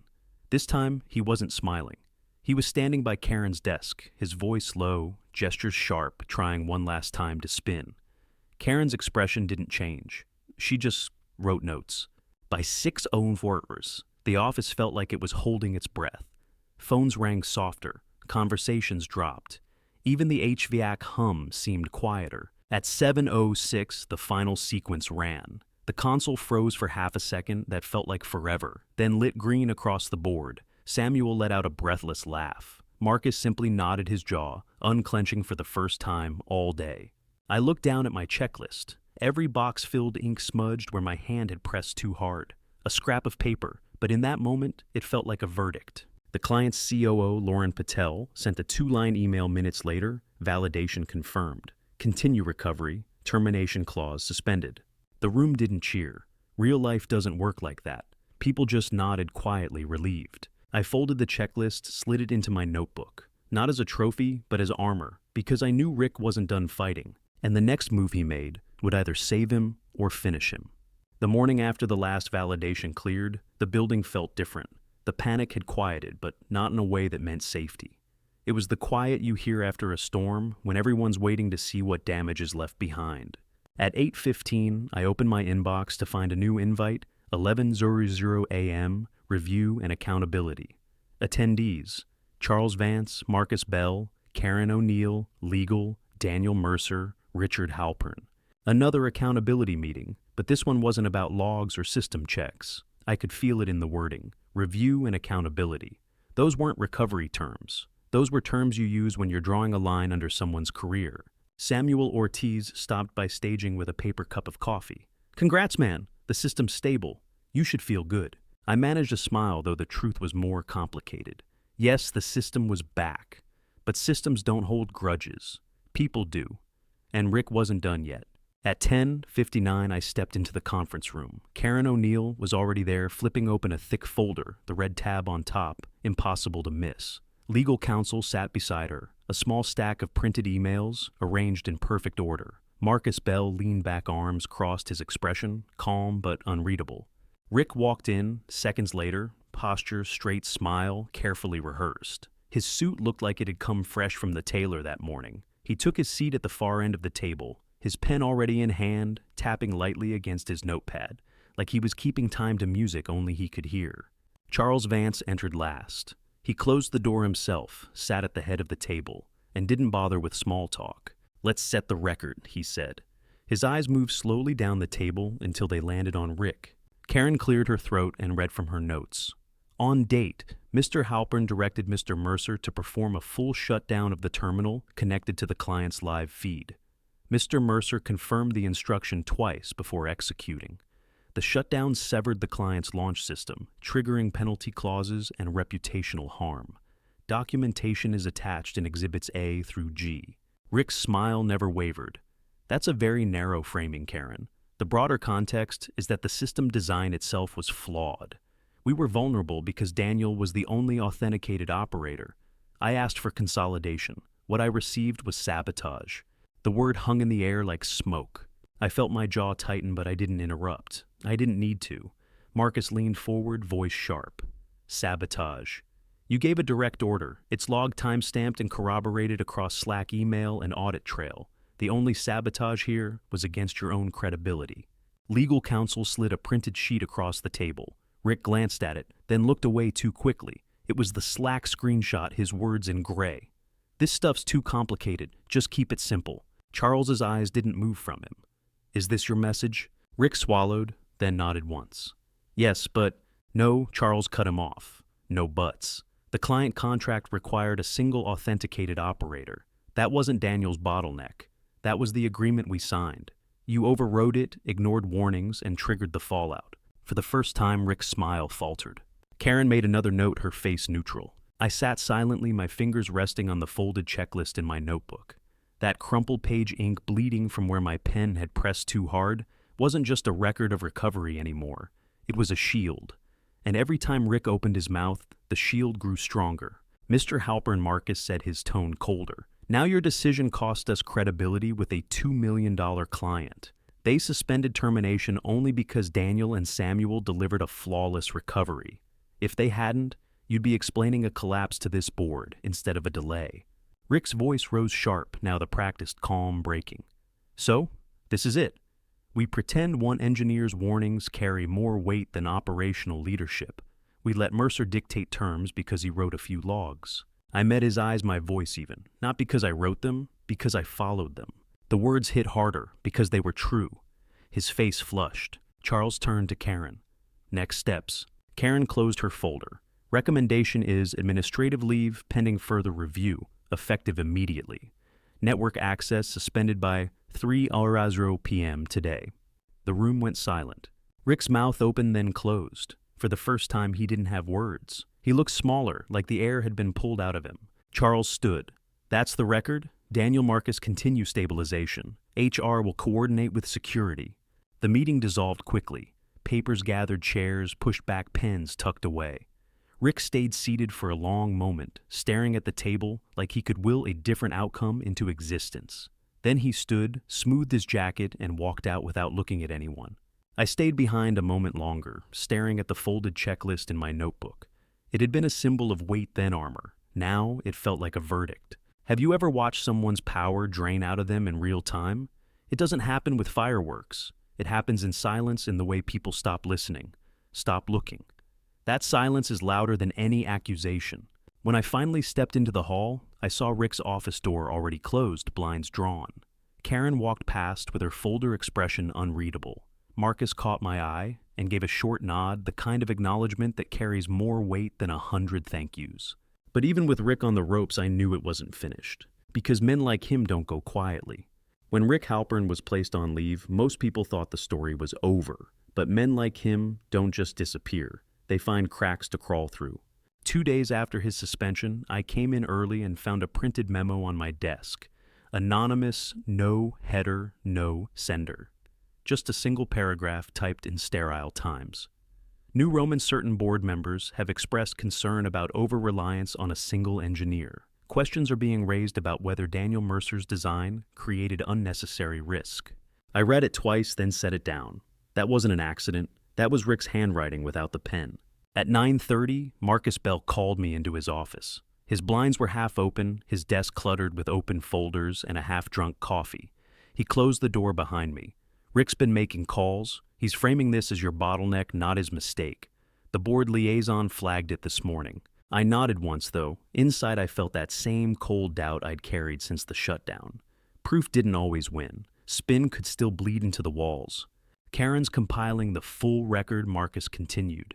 This time, he wasn't smiling. He was standing by Karen's desk, his voice low, gestures sharp, trying one last time to spin. Karen's expression didn't change. She just wrote notes. By 6:04, the office felt like it was holding its breath. Phones rang softer, conversations dropped. Even the HVAC hum seemed quieter. At 7:06, the final sequence ran. The console froze for half a second that felt like forever, then lit green across the board. Samuel let out a breathless laugh. Marcus simply nodded his jaw, unclenching for the first time all day. I looked down at my checklist. Every box filled ink smudged where my hand had pressed too hard. A scrap of paper, but in that moment, it felt like a verdict. The client's COO, Lauren Patel, sent a 2-line email minutes later, validation confirmed. Continue recovery, termination clause suspended. The room didn't cheer. Real life doesn't work like that. People just nodded quietly, relieved. I folded the checklist, slid it into my notebook. not as a trophy, but as armor, because I knew Rick wasn't done fighting, and the next move he made would either save him or finish him. The morning after the last validation cleared, the building felt different. The panic had quieted, but not in a way that meant safety. It was the quiet you hear after a storm when everyone's waiting to see what damage is left behind. At 8:15, I opened my inbox to find a new invite, 11:00 a.m., review and accountability. Attendees: Charles Vance, Marcus Bell, Karen O'Neill, Legal, Daniel Mercer, Richard Halpern. Another accountability meeting, but this one wasn't about logs or system checks. I could feel it in the wording. Review and accountability. Those weren't recovery terms. Those were terms you use when you're drawing a line under someone's career. Samuel Ortiz stopped by staging with a paper cup of coffee. "Congrats, man. The system's stable. You should feel good." I managed a smile, though the truth was more complicated. Yes, the system was back. But systems don't hold grudges. People do. And Rick wasn't done yet. At 10:59, I stepped into the conference room. Karen O'Neill was already there, flipping open a thick folder, the red tab on top, impossible to miss. Legal counsel sat beside her, a small stack of printed emails, arranged in perfect order. Marcus Bell leaned back, arms crossed, his expression calm but unreadable. Rick walked in, seconds later, posture, straight smile, carefully rehearsed. His suit looked like it had come fresh from the tailor that morning. He took his seat at the far end of the table, his pen already in hand, tapping lightly against his notepad, like he was keeping time to music only he could hear. Charles Vance entered last. He closed the door himself, sat at the head of the table, and didn't bother with small talk. "Let's set the record," he said. His eyes moved slowly down the table until they landed on Rick. Karen cleared her throat and read from her notes. On date, Mr. Halpern directed Mr. Mercer to perform a full shutdown of the terminal connected to the client's live feed. Mr. Mercer confirmed the instruction twice before executing. The shutdown severed the client's launch system, triggering penalty clauses and reputational harm. Documentation is attached in Exhibits A through G. Rick's smile never wavered. "That's a very narrow framing, Karen. The broader context is that the system design itself was flawed. We were vulnerable because Daniel was the only authenticated operator. I asked for consolidation. What I received was sabotage." The word hung in the air like smoke. I felt my jaw tighten, but I didn't interrupt. I didn't need to. Marcus leaned forward, voice sharp. "Sabotage. You gave a direct order. It's logged, time-stamped, and corroborated across Slack, email, and audit trail. The only sabotage here was against your own credibility." Legal counsel slid a printed sheet across the table. Rick glanced at it, then looked away too quickly. It was the Slack screenshot, his words in gray. "This stuff's too complicated. Just keep it simple." Charles's eyes didn't move from him. "Is this your message?" Rick swallowed, then nodded once. "Yes, but..." "No," Charles cut him off. "No buts. The client contract required a single authenticated operator. That wasn't Daniel's bottleneck. That was the agreement we signed. You overrode it, ignored warnings, and triggered the fallout." For the first time, Rick's smile faltered. Karen made another note, her face neutral. I sat silently, my fingers resting on the folded checklist in my notebook. That crumpled page ink bleeding from where my pen had pressed too hard wasn't just a record of recovery anymore. It was a shield. And every time Rick opened his mouth, the shield grew stronger. Mr. Halpern, Marcus said, his tone colder. "Now your decision cost us credibility with a $2 million client. They suspended termination only because Daniel and Samuel delivered a flawless recovery. If they hadn't, you'd be explaining a collapse to this board instead of a delay." Rick's voice rose sharp, now the practiced calm breaking. "So, this is it. We pretend one engineer's warnings carry more weight than operational leadership. We let Mercer dictate terms because he wrote a few logs." I met his eyes, my voice even, not because I wrote them, because I followed them. The words hit harder because they were true. His face flushed. Charles turned to Karen. "Next steps." Karen closed her folder. "Recommendation is administrative leave pending further review, effective immediately. Network access suspended by 3:00 p.m. today." The room went silent. Rick's mouth opened, then closed. For the first time, he didn't have words. He looked smaller, like the air had been pulled out of him. Charles stood. "That's the record. Daniel Marcus continue stabilization. HR will coordinate with security." The meeting dissolved quickly. Papers gathered, chairs, pushed back, pens tucked away. Rick stayed seated for a long moment, staring at the table like he could will a different outcome into existence. Then he stood, smoothed his jacket, and walked out without looking at anyone. I stayed behind a moment longer, staring at the folded checklist in my notebook. It had been a symbol of weight then armor. Now it felt like a verdict. Have you ever watched someone's power drain out of them in real time? It doesn't happen with fireworks. It happens in silence, in the way people stop listening, stop looking. That silence is louder than any accusation. When I finally stepped into the hall, I saw Rick's office door already closed, blinds drawn. Karen walked past with her folder expression unreadable. Marcus caught my eye and gave a short nod, the kind of acknowledgement that carries more weight than 100 thank yous. But even with Rick on the ropes, I knew it wasn't finished, because men like him don't go quietly. When Rick Halpern was placed on leave, most people thought the story was over, but men like him don't just disappear. They find cracks to crawl through. 2 days after his suspension, I came in early and found a printed memo on my desk. Anonymous, no header, no sender. Just a single paragraph typed in sterile times. New Roman certain board members have expressed concern about over-reliance on a single engineer. Questions are being raised about whether Daniel Mercer's design created unnecessary risk. I read it twice, then set it down. That wasn't an accident. That was Rick's handwriting without the pen. At 9:30, Marcus Bell called me into his office. His blinds were half open, his desk cluttered with open folders and a half-drunk coffee. He closed the door behind me. Rick's been making calls. He's framing this as your bottleneck, not his mistake. The board liaison flagged it this morning. I nodded once, though. Inside, I felt that same cold doubt I'd carried since the shutdown. Proof didn't always win. Spin could still bleed into the walls. Karen's compiling the full record, Marcus continued.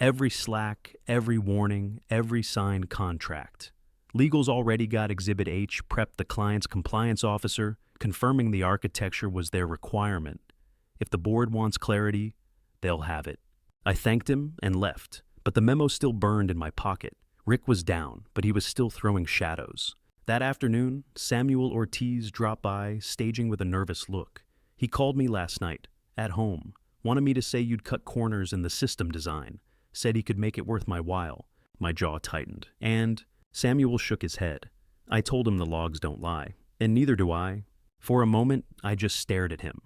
Every slack, every warning, every signed contract. Legal's already got Exhibit H prepped the client's compliance officer, confirming the architecture was their requirement. If the board wants clarity, they'll have it. I thanked him and left, but the memo still burned in my pocket. Rick was down, but he was still throwing shadows. That afternoon, Samuel Ortiz dropped by, staging with a nervous look. He called me last night, at home, wanted me to say you'd cut corners in the system design, said he could make it worth my while. My jaw tightened, and Samuel shook his head. I told him the logs don't lie, and neither do I. For a moment, I just stared at him.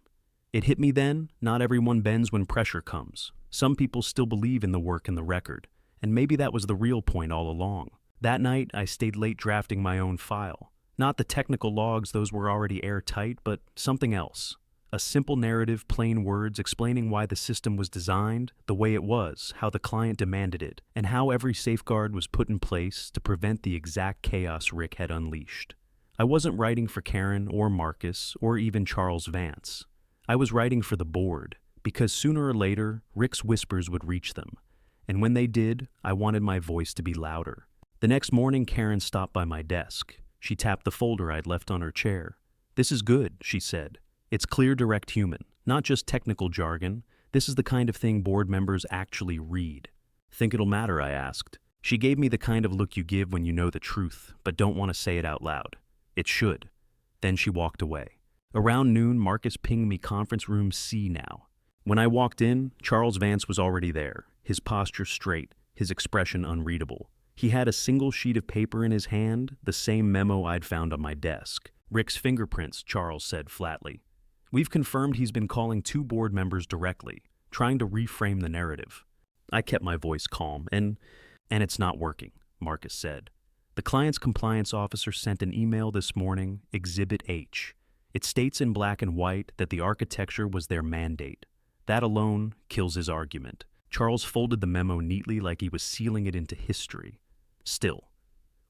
It hit me then, not everyone bends when pressure comes. Some people still believe in the work and the record, and maybe that was the real point all along. That night, I stayed late drafting my own file. Not the technical logs, those were already airtight, but something else. A simple narrative, plain words explaining why the system was designed the way it was, how the client demanded it, and how every safeguard was put in place to prevent the exact chaos Rick had unleashed. I wasn't writing for Karen or Marcus or even Charles Vance. I was writing for the board, because sooner or later, Rick's whispers would reach them. And when they did, I wanted my voice to be louder. The next morning, Karen stopped by my desk. She tapped the folder I'd left on her chair. "This is good," she said. "It's clear, direct human, not just technical jargon. This is the kind of thing board members actually read." "Think it'll matter?" I asked. She gave me the kind of look you give when you know the truth, but don't want to say it out loud. "It should." Then she walked away. Around noon, Marcus pinged me conference room C now. When I walked in, Charles Vance was already there, his posture straight, his expression unreadable. He had a single sheet of paper in his hand, the same memo I'd found on my desk. "Rick's fingerprints," Charles said flatly. "We've confirmed he's been calling 2 board members directly, trying to reframe the narrative." I kept my voice calm, and it's not working, Marcus said. "The client's compliance officer sent an email this morning, Exhibit H. It states in black and white that the architecture was their mandate. That alone kills his argument." Charles folded the memo neatly like he was sealing it into history. "Still,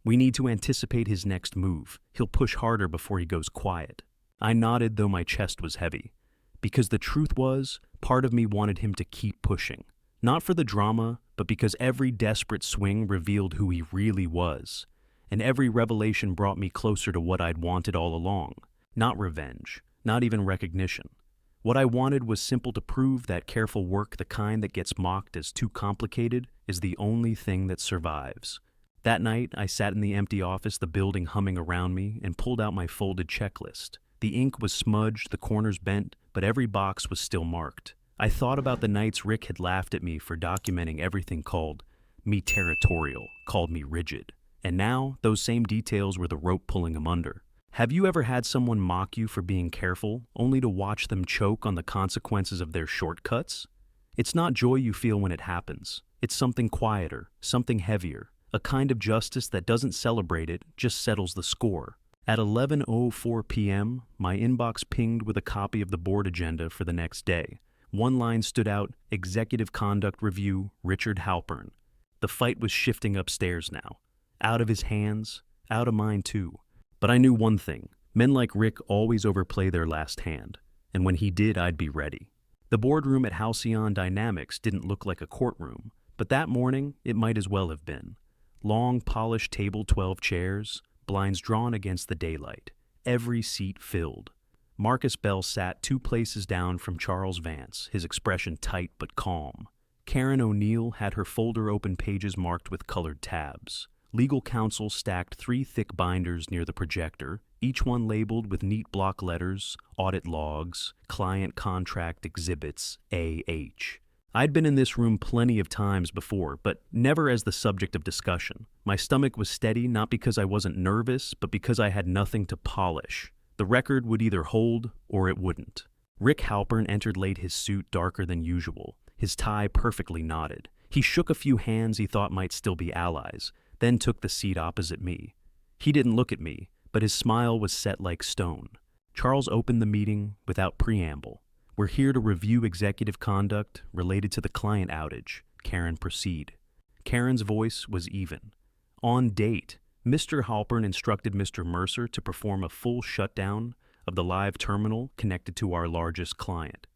we need to anticipate his next move. He'll push harder before he goes quiet." I nodded, though my chest was heavy. Because the truth was, part of me wanted him to keep pushing. Not for the drama, but because every desperate swing revealed who he really was. And every revelation brought me closer to what I'd wanted all along. Not revenge, not even recognition. What I wanted was simple to prove that careful work, the kind that gets mocked as too complicated, is the only thing that survives. That night, I sat in the empty office, the building humming around me, and pulled out my folded checklist. The ink was smudged, the corners bent, but every box was still marked. I thought about the nights Rick had laughed at me for documenting everything called me territorial, called me rigid. And now, those same details were the rope pulling him under. Have you ever had someone mock you for being careful, only to watch them choke on the consequences of their shortcuts? It's not joy you feel when it happens. It's something quieter, something heavier, a kind of justice that doesn't celebrate it, just settles the score. At 11:04 p.m., my inbox pinged with a copy of the board agenda for the next day. One line stood out, Executive Conduct Review, Richard Halpern. The fight was shifting upstairs now. Out of his hands, out of mine too. But I knew one thing. Men like Rick always overplay their last hand. And when he did, I'd be ready. The boardroom at Halcyon Dynamics didn't look like a courtroom, but that morning, it might as well have been. Long, polished table 12 chairs, blinds drawn against the daylight, every seat filled. Marcus Bell sat 2 places down from Charles Vance, his expression tight but calm. Karen O'Neill had her folder open pages marked with colored tabs. Legal counsel stacked 3 thick binders near the projector, each one labeled with neat block letters, audit logs, client contract exhibits, AH. I'd been in this room plenty of times before, but never as the subject of discussion. My stomach was steady not because I wasn't nervous, but because I had nothing to polish. The record would either hold or it wouldn't. Rick Halpern entered late, his suit darker than usual, his tie perfectly knotted. He shook a few hands he thought might still be allies, then took the seat opposite me. He didn't look at me, but his smile was set like stone. Charles opened the meeting without preamble. We're here to review executive conduct related to the client outage. Karen, proceed. Karen's voice was even. On date, Mr. Halpern instructed Mr. Mercer to perform a full shutdown of the live terminal connected to our largest client.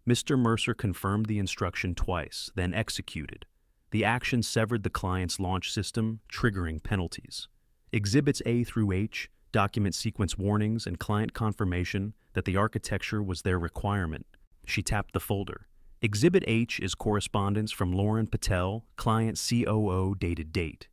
Mr. Mercer confirmed the instruction twice, then executed. The action severed the client's launch system, triggering penalties. Exhibits A through H document sequence warnings and client confirmation that the architecture was their requirement. She tapped the folder. Exhibit H is correspondence from Lauren Patel, client COO, dated date.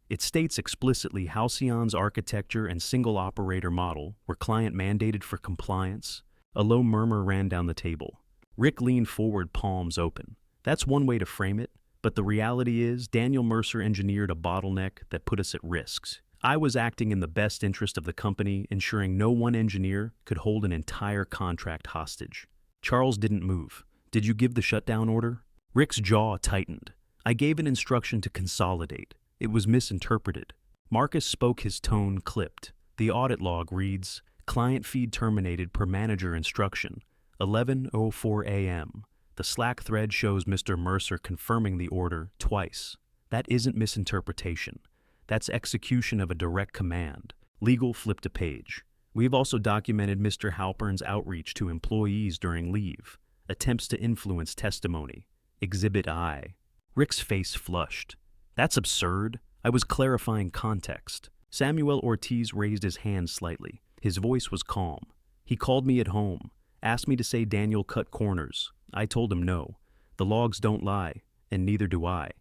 It states explicitly Halcyon's architecture and single operator model were client mandated for compliance. A low murmur ran down the table. Rick leaned forward, palms open. That's one way to frame it, but the reality is Daniel Mercer engineered a bottleneck that put us at risks. I was acting in the best interest of the company, ensuring no one engineer could hold an entire contract hostage. Charles didn't move. Did you give the shutdown order? Rick's jaw tightened. I gave an instruction to consolidate. It was misinterpreted. Marcus spoke, his tone clipped. The audit log reads, client feed terminated per manager instruction, 11:04 a.m. The Slack thread shows Mr. Mercer confirming the order twice. That isn't misinterpretation. That's execution of a direct command. Legal flipped a page. We've also documented Mr. Halpern's outreach to employees during leave, attempts to influence testimony. Exhibit I. Rick's face flushed. That's absurd. I was clarifying context. Samuel Ortiz raised his hand slightly. His voice was calm. He called me at home, asked me to say Daniel cut corners. I told him no. The logs don't lie, and neither do I.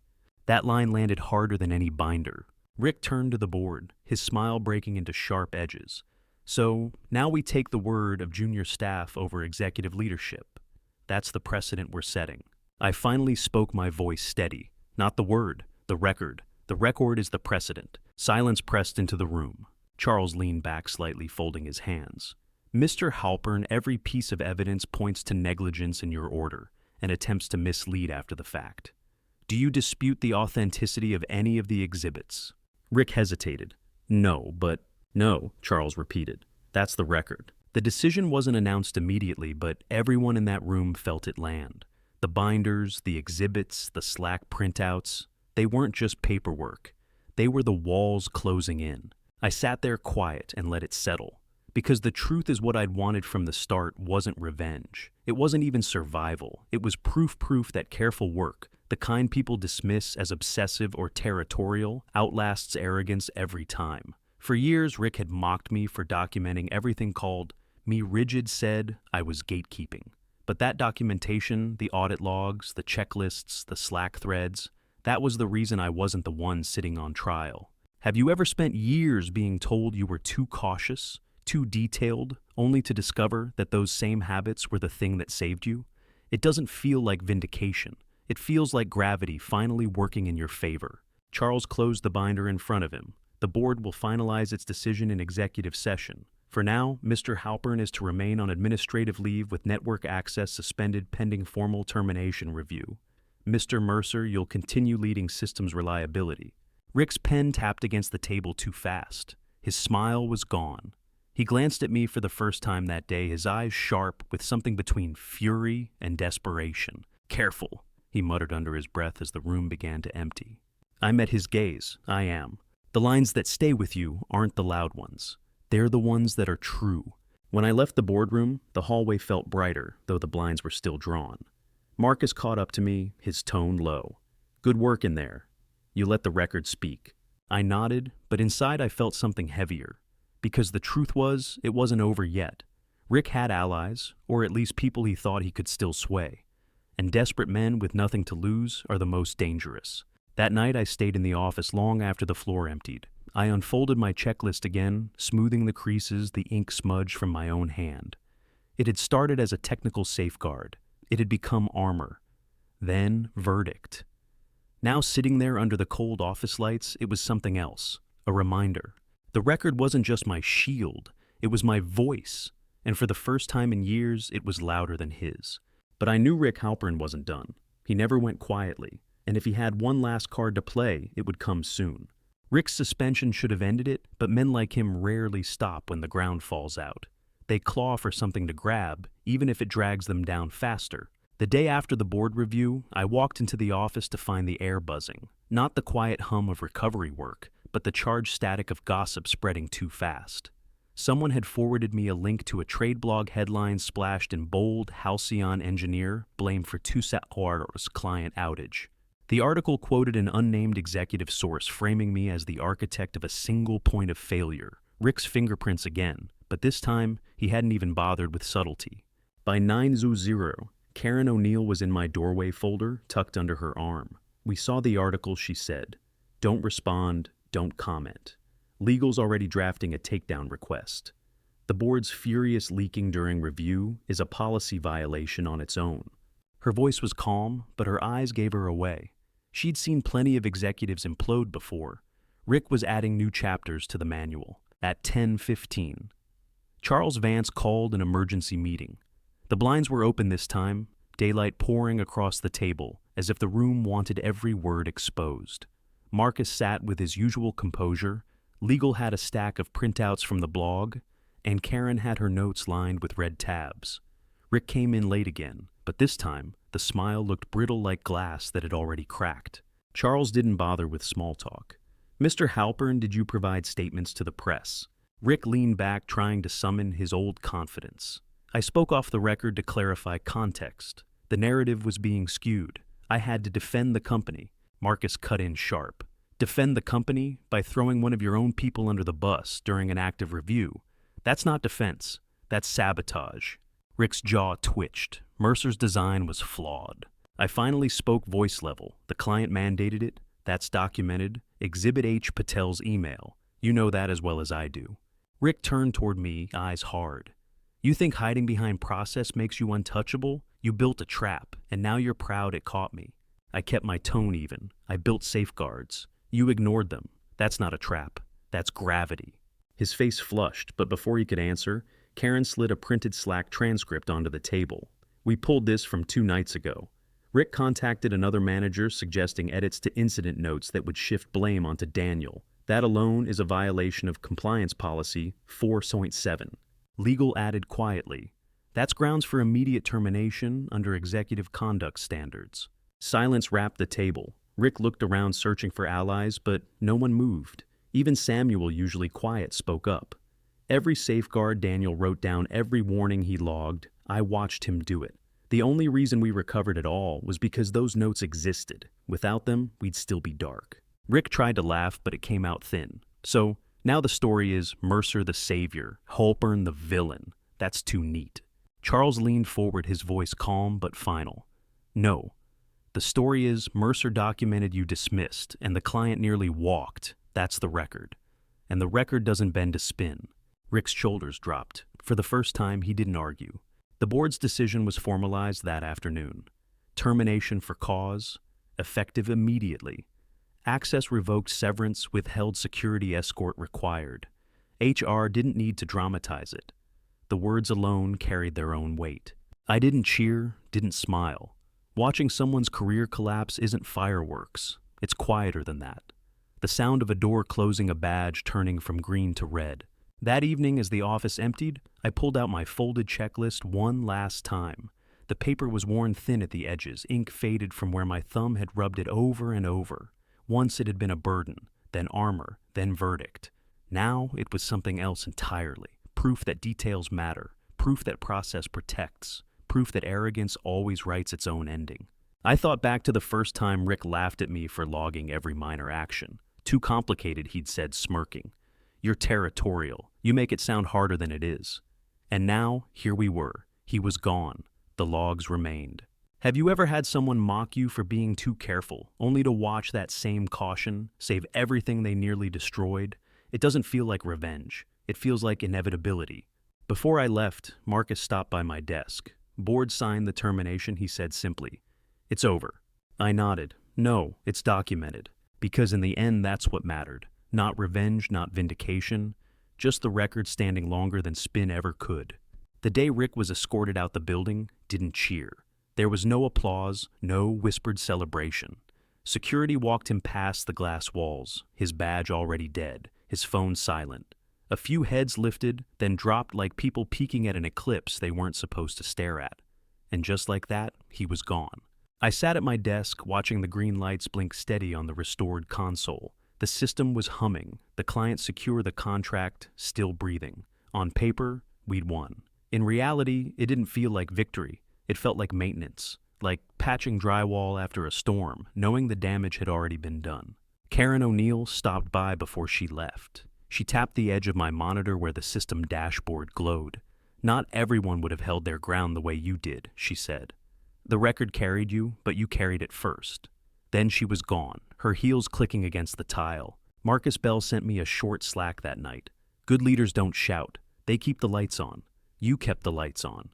That line landed harder than any binder. Rick turned to the board, his smile breaking into sharp edges. So, now we take the word of junior staff over executive leadership. That's the precedent we're setting. I finally spoke, my voice steady. Not the word, the record. The record is the precedent. Silence pressed into the room. Charles leaned back slightly, folding his hands. Mr. Halpern, every piece of evidence points to negligence in your order and attempts to mislead after the fact. Do you dispute the authenticity of any of the exhibits? Rick hesitated. No, Charles repeated. That's the record. The decision wasn't announced immediately, but everyone in that room felt it land. The binders, the exhibits, the Slack printouts, they weren't just paperwork. They were the walls closing in. I sat there quiet and let it settle. Because the truth is, what I'd wanted from the start wasn't revenge. It wasn't even survival. It was proof that careful work, the kind people dismiss as obsessive or territorial, outlasts arrogance every time. For years, Rick had mocked me for documenting everything called me rigid, said I was gatekeeping. But that documentation, the audit logs, the checklists, the Slack threads, that was the reason I wasn't the one sitting on trial. Have you ever spent years being told you were too cautious, too detailed, only to discover that those same habits were the thing that saved you? It doesn't feel like vindication. It feels like gravity finally working in your favor. Charles closed the binder in front of him. The board will finalize its decision in executive session. For now, Mr. Halpern is to remain on administrative leave with network access suspended pending formal termination review. Mr. Mercer, you'll continue leading systems reliability. Rick's pen tapped against the table too fast. His smile was gone. He glanced at me for the first time that day, his eyes sharp with something between fury and desperation. "Careful," he muttered under his breath as the room began to empty. I met his gaze. I am. The lines that stay with you aren't the loud ones. They're the ones that are true. When I left the boardroom, the hallway felt brighter, though the blinds were still drawn. Marcus caught up to me, his tone low. "Good work in there. You let the record speak." I nodded, but inside I felt something heavier. Because the truth was, it wasn't over yet. Rick had allies, or at least people he thought he could still sway. And desperate men with nothing to lose are the most dangerous. That night I stayed in the office long after the floor emptied. I unfolded my checklist again, smoothing the creases, the ink smudge from my own hand. It had started as a technical safeguard. It had become armor. Then verdict. Now sitting there under the cold office lights, it was something else. A reminder. The record wasn't just my shield, it was my voice. And for the first time in years, it was louder than his. But I knew Rick Halpern wasn't done. He never went quietly. And if he had one last card to play, it would come soon. Rick's suspension should have ended it, but men like him rarely stop when the ground falls out. They claw for something to grab, even if it drags them down faster. The day after the board review, I walked into the office to find the air buzzing. Not the quiet hum of recovery work, but the charged static of gossip spreading too fast. Someone had forwarded me a link to a trade blog headline splashed in bold, Halcyon engineer, blamed for 2 hours client outage. The article quoted an unnamed executive source framing me as the architect of a single point of failure. Rick's fingerprints again, but this time he hadn't even bothered with subtlety. By 9:00, Karen O'Neill was in my doorway folder, tucked under her arm. "We saw the article," she said. "Don't respond, don't comment. Legal's already drafting a takedown request. The board's furious leaking during review is a policy violation on its own." Her voice was calm, but her eyes gave her away. She'd seen plenty of executives implode before. Rick was adding new chapters to the manual. At 10:15, Charles Vance called an emergency meeting. The blinds were open this time, daylight pouring across the table, as if the room wanted every word exposed. Marcus sat with his usual composure, Legal had a stack of printouts from the blog, and Karen had her notes lined with red tabs. Rick came in late again, but this time, the smile looked brittle like glass that had already cracked. Charles didn't bother with small talk. "Mr. Halpern, did you provide statements to the press?" Rick leaned back, trying to summon his old confidence. I spoke off the record to clarify context. The narrative was being skewed. I had to defend the company. Marcus cut in sharp. "Defend the company by throwing one of your own people under the bus during an active review. That's not defense. That's sabotage." Rick's jaw twitched. Mercer's design was flawed. I finally spoke voice level. The client mandated it. That's documented. Exhibit H Patel's email. You know that as well as I do. Rick turned toward me, eyes hard. "You think hiding behind process makes you untouchable? You built a trap, and now you're proud it caught me." I kept my tone even. I built safeguards. You ignored them. That's not a trap. That's gravity. His face flushed, but before he could answer, Karen slid a printed Slack transcript onto the table. "We pulled this from 2 nights ago. Rick contacted another manager suggesting edits to incident notes that would shift blame onto Daniel. That alone is a violation of compliance policy 4.7. Legal added quietly, "That's grounds for immediate termination under executive conduct standards." Silence wrapped the table. Rick looked around searching for allies, but no one moved. Even Samuel, usually quiet, spoke up. Every safeguard Daniel wrote down, every warning he logged, I watched him do it. The only reason we recovered at all was because those notes existed. Without them, we'd still be dark. Rick tried to laugh, but it came out thin. So, now the story is Mercer the savior, Halpern the villain. That's too neat. Charles leaned forward, his voice calm but final. "No. The story is Mercer documented you dismissed, and the client nearly walked. That's the record. And the record doesn't bend to spin." Rick's shoulders dropped. For the first time, he didn't argue. The board's decision was formalized that afternoon. Termination for cause, effective immediately. Access revoked, severance withheld, security escort required. HR didn't need to dramatize it. The words alone carried their own weight. I didn't cheer, didn't smile. Watching someone's career collapse isn't fireworks. It's quieter than that. The sound of a door closing, a badge turning from green to red. That evening, as the office emptied, I pulled out my folded checklist one last time. The paper was worn thin at the edges, ink faded from where my thumb had rubbed it over and over. Once it had been a burden, then armor, then verdict. Now it was something else entirely. Proof that details matter, proof that process protects, proof that arrogance always writes its own ending. I thought back to the first time Rick laughed at me for logging every minor action. Too complicated, he'd said, smirking. You're territorial. You make it sound harder than it is. And now, here we were. He was gone. The logs remained. Have you ever had someone mock you for being too careful, only to watch that same caution save everything they nearly destroyed? It doesn't feel like revenge. It feels like inevitability. Before I left, Marcus stopped by my desk. Board signed the termination, he said simply. It's over. I nodded. No, it's documented. Because in the end, that's what mattered. Not revenge, not vindication. Just the record standing longer than spin ever could. The day Rick was escorted out the building didn't cheer. There was no applause, no whispered celebration. Security walked him past the glass walls, his badge already dead, his phone silent. A few heads lifted, then dropped like people peeking at an eclipse they weren't supposed to stare at. And just like that, he was gone. I sat at my desk, watching the green lights blink steady on the restored console. The system was humming, the client secure, the contract still breathing. On paper, we'd won. In reality, it didn't feel like victory. It felt like maintenance, like patching drywall after a storm, knowing the damage had already been done. Karen O'Neill stopped by before she left. She tapped the edge of my monitor where the system dashboard glowed. Not everyone would have held their ground the way you did, she said. The record carried you, but you carried it first. Then she was gone, her heels clicking against the tile. Marcus Bell sent me a short Slack that night. Good leaders don't shout. They keep the lights on. You kept the lights on.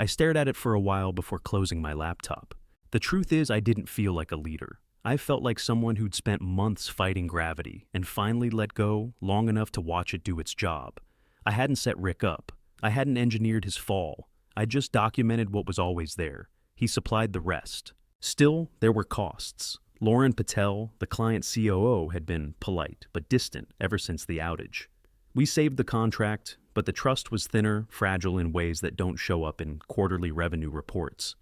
I stared at it for a while before closing my laptop. The truth is, I didn't feel like a leader. I felt like someone who'd spent months fighting gravity and finally let go long enough to watch it do its job. I hadn't set Rick up. I hadn't engineered his fall. I just documented what was always there. He supplied the rest. Still, there were costs. Lauren Patel, the client COO, had been polite but distant ever since the outage. We saved the contract, but the trust was thinner, fragile in ways that don't show up in quarterly revenue reports.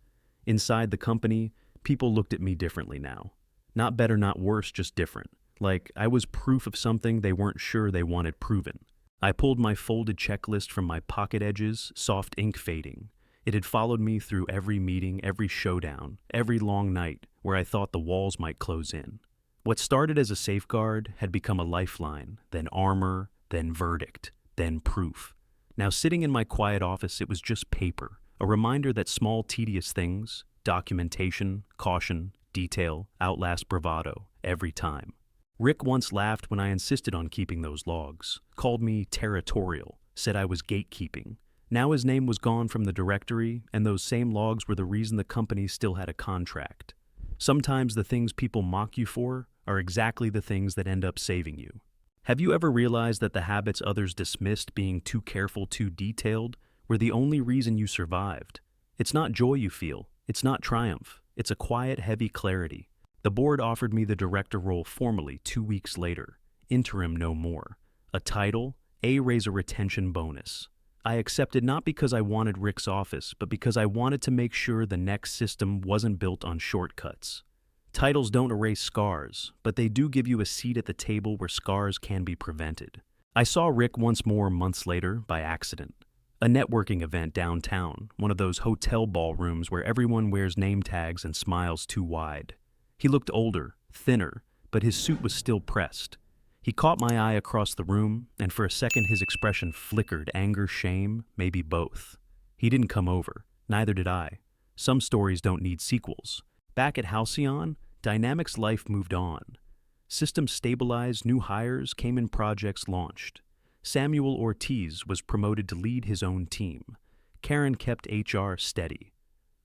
Inside the company, people looked at me differently now. Not better, not worse, just different. Like I was proof of something they weren't sure they wanted proven. I pulled my folded checklist from my pocket edges, soft ink fading. It had followed me through every meeting, every showdown, every long night where I thought the walls might close in. What started as a safeguard had become a lifeline, then armor, then verdict, then proof. Now sitting in my quiet office, it was just paper, a reminder that small tedious things, documentation, caution, detail, outlast bravado, every time. Rick once laughed when I insisted on keeping those logs, called me territorial, said I was gatekeeping. Now his name was gone from the directory, and those same logs were the reason the company still had a contract. Sometimes the things people mock you for are exactly the things that end up saving you. Have you ever realized that the habits others dismissed, being too careful, too detailed, were the only reason you survived? It's not joy you feel. It's not triumph. It's a quiet, heavy clarity. The board offered me the director role formally 2 weeks later. Interim, no more. A title, raise a retention bonus. I accepted not because I wanted Rick's office, but because I wanted to make sure the next system wasn't built on shortcuts. Titles don't erase scars, but they do give you a seat at the table where scars can be prevented. I saw Rick once more months later by accident. A networking event downtown, one of those hotel ballrooms where everyone wears name tags and smiles too wide. He looked older, thinner, but his suit was still pressed. He caught my eye across the room, and for a second his expression flickered, anger, shame, maybe both. He didn't come over. Neither did I. Some stories don't need sequels. Back at Halcyon, Dynamics life moved on. Systems stabilized, new hires came in, projects launched. Samuel Ortiz was promoted to lead his own team. Karen kept HR steady.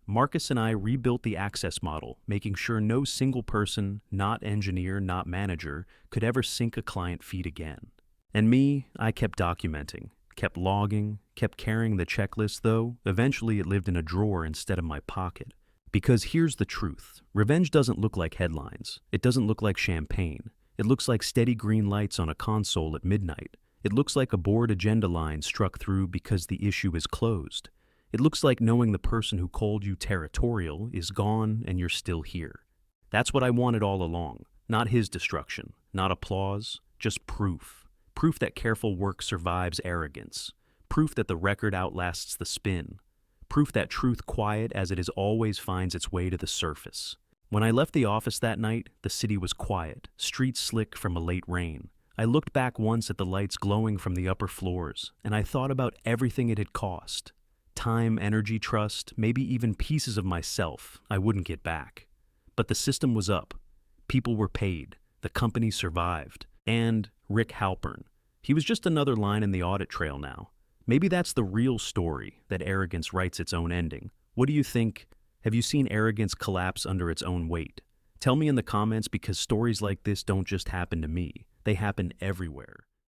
Marcus and I rebuilt the access model, making sure no single person, not engineer, not manager, could ever sync a client feed again. And me, I kept documenting, kept logging, kept carrying the checklist, though eventually it lived in a drawer instead of my pocket. Because here's the truth. Revenge doesn't look like headlines. It doesn't look like champagne. It looks like steady green lights on a console at midnight. It looks like a board agenda line struck through because the issue is closed. It looks like knowing the person who called you territorial is gone and you're still here. That's what I wanted all along. Not his destruction, not applause, just proof. Proof that careful work survives arrogance. Proof that the record outlasts the spin. Proof that truth, quiet as it is, always finds its way to the surface. When I left the office that night, the city was quiet, streets slick from a late rain. I looked back once at the lights glowing from the upper floors, and I thought about everything it had cost. Time, energy, trust, maybe even pieces of myself I wouldn't get back. But the system was up. People were paid. The company survived. And Rick Halpern. He was just another line in the audit trail now. Maybe that's the real story, that arrogance writes its own ending. What do you think? Have you seen arrogance collapse under its own weight? Tell me in the comments, because stories like this don't just happen to me. They happen everywhere.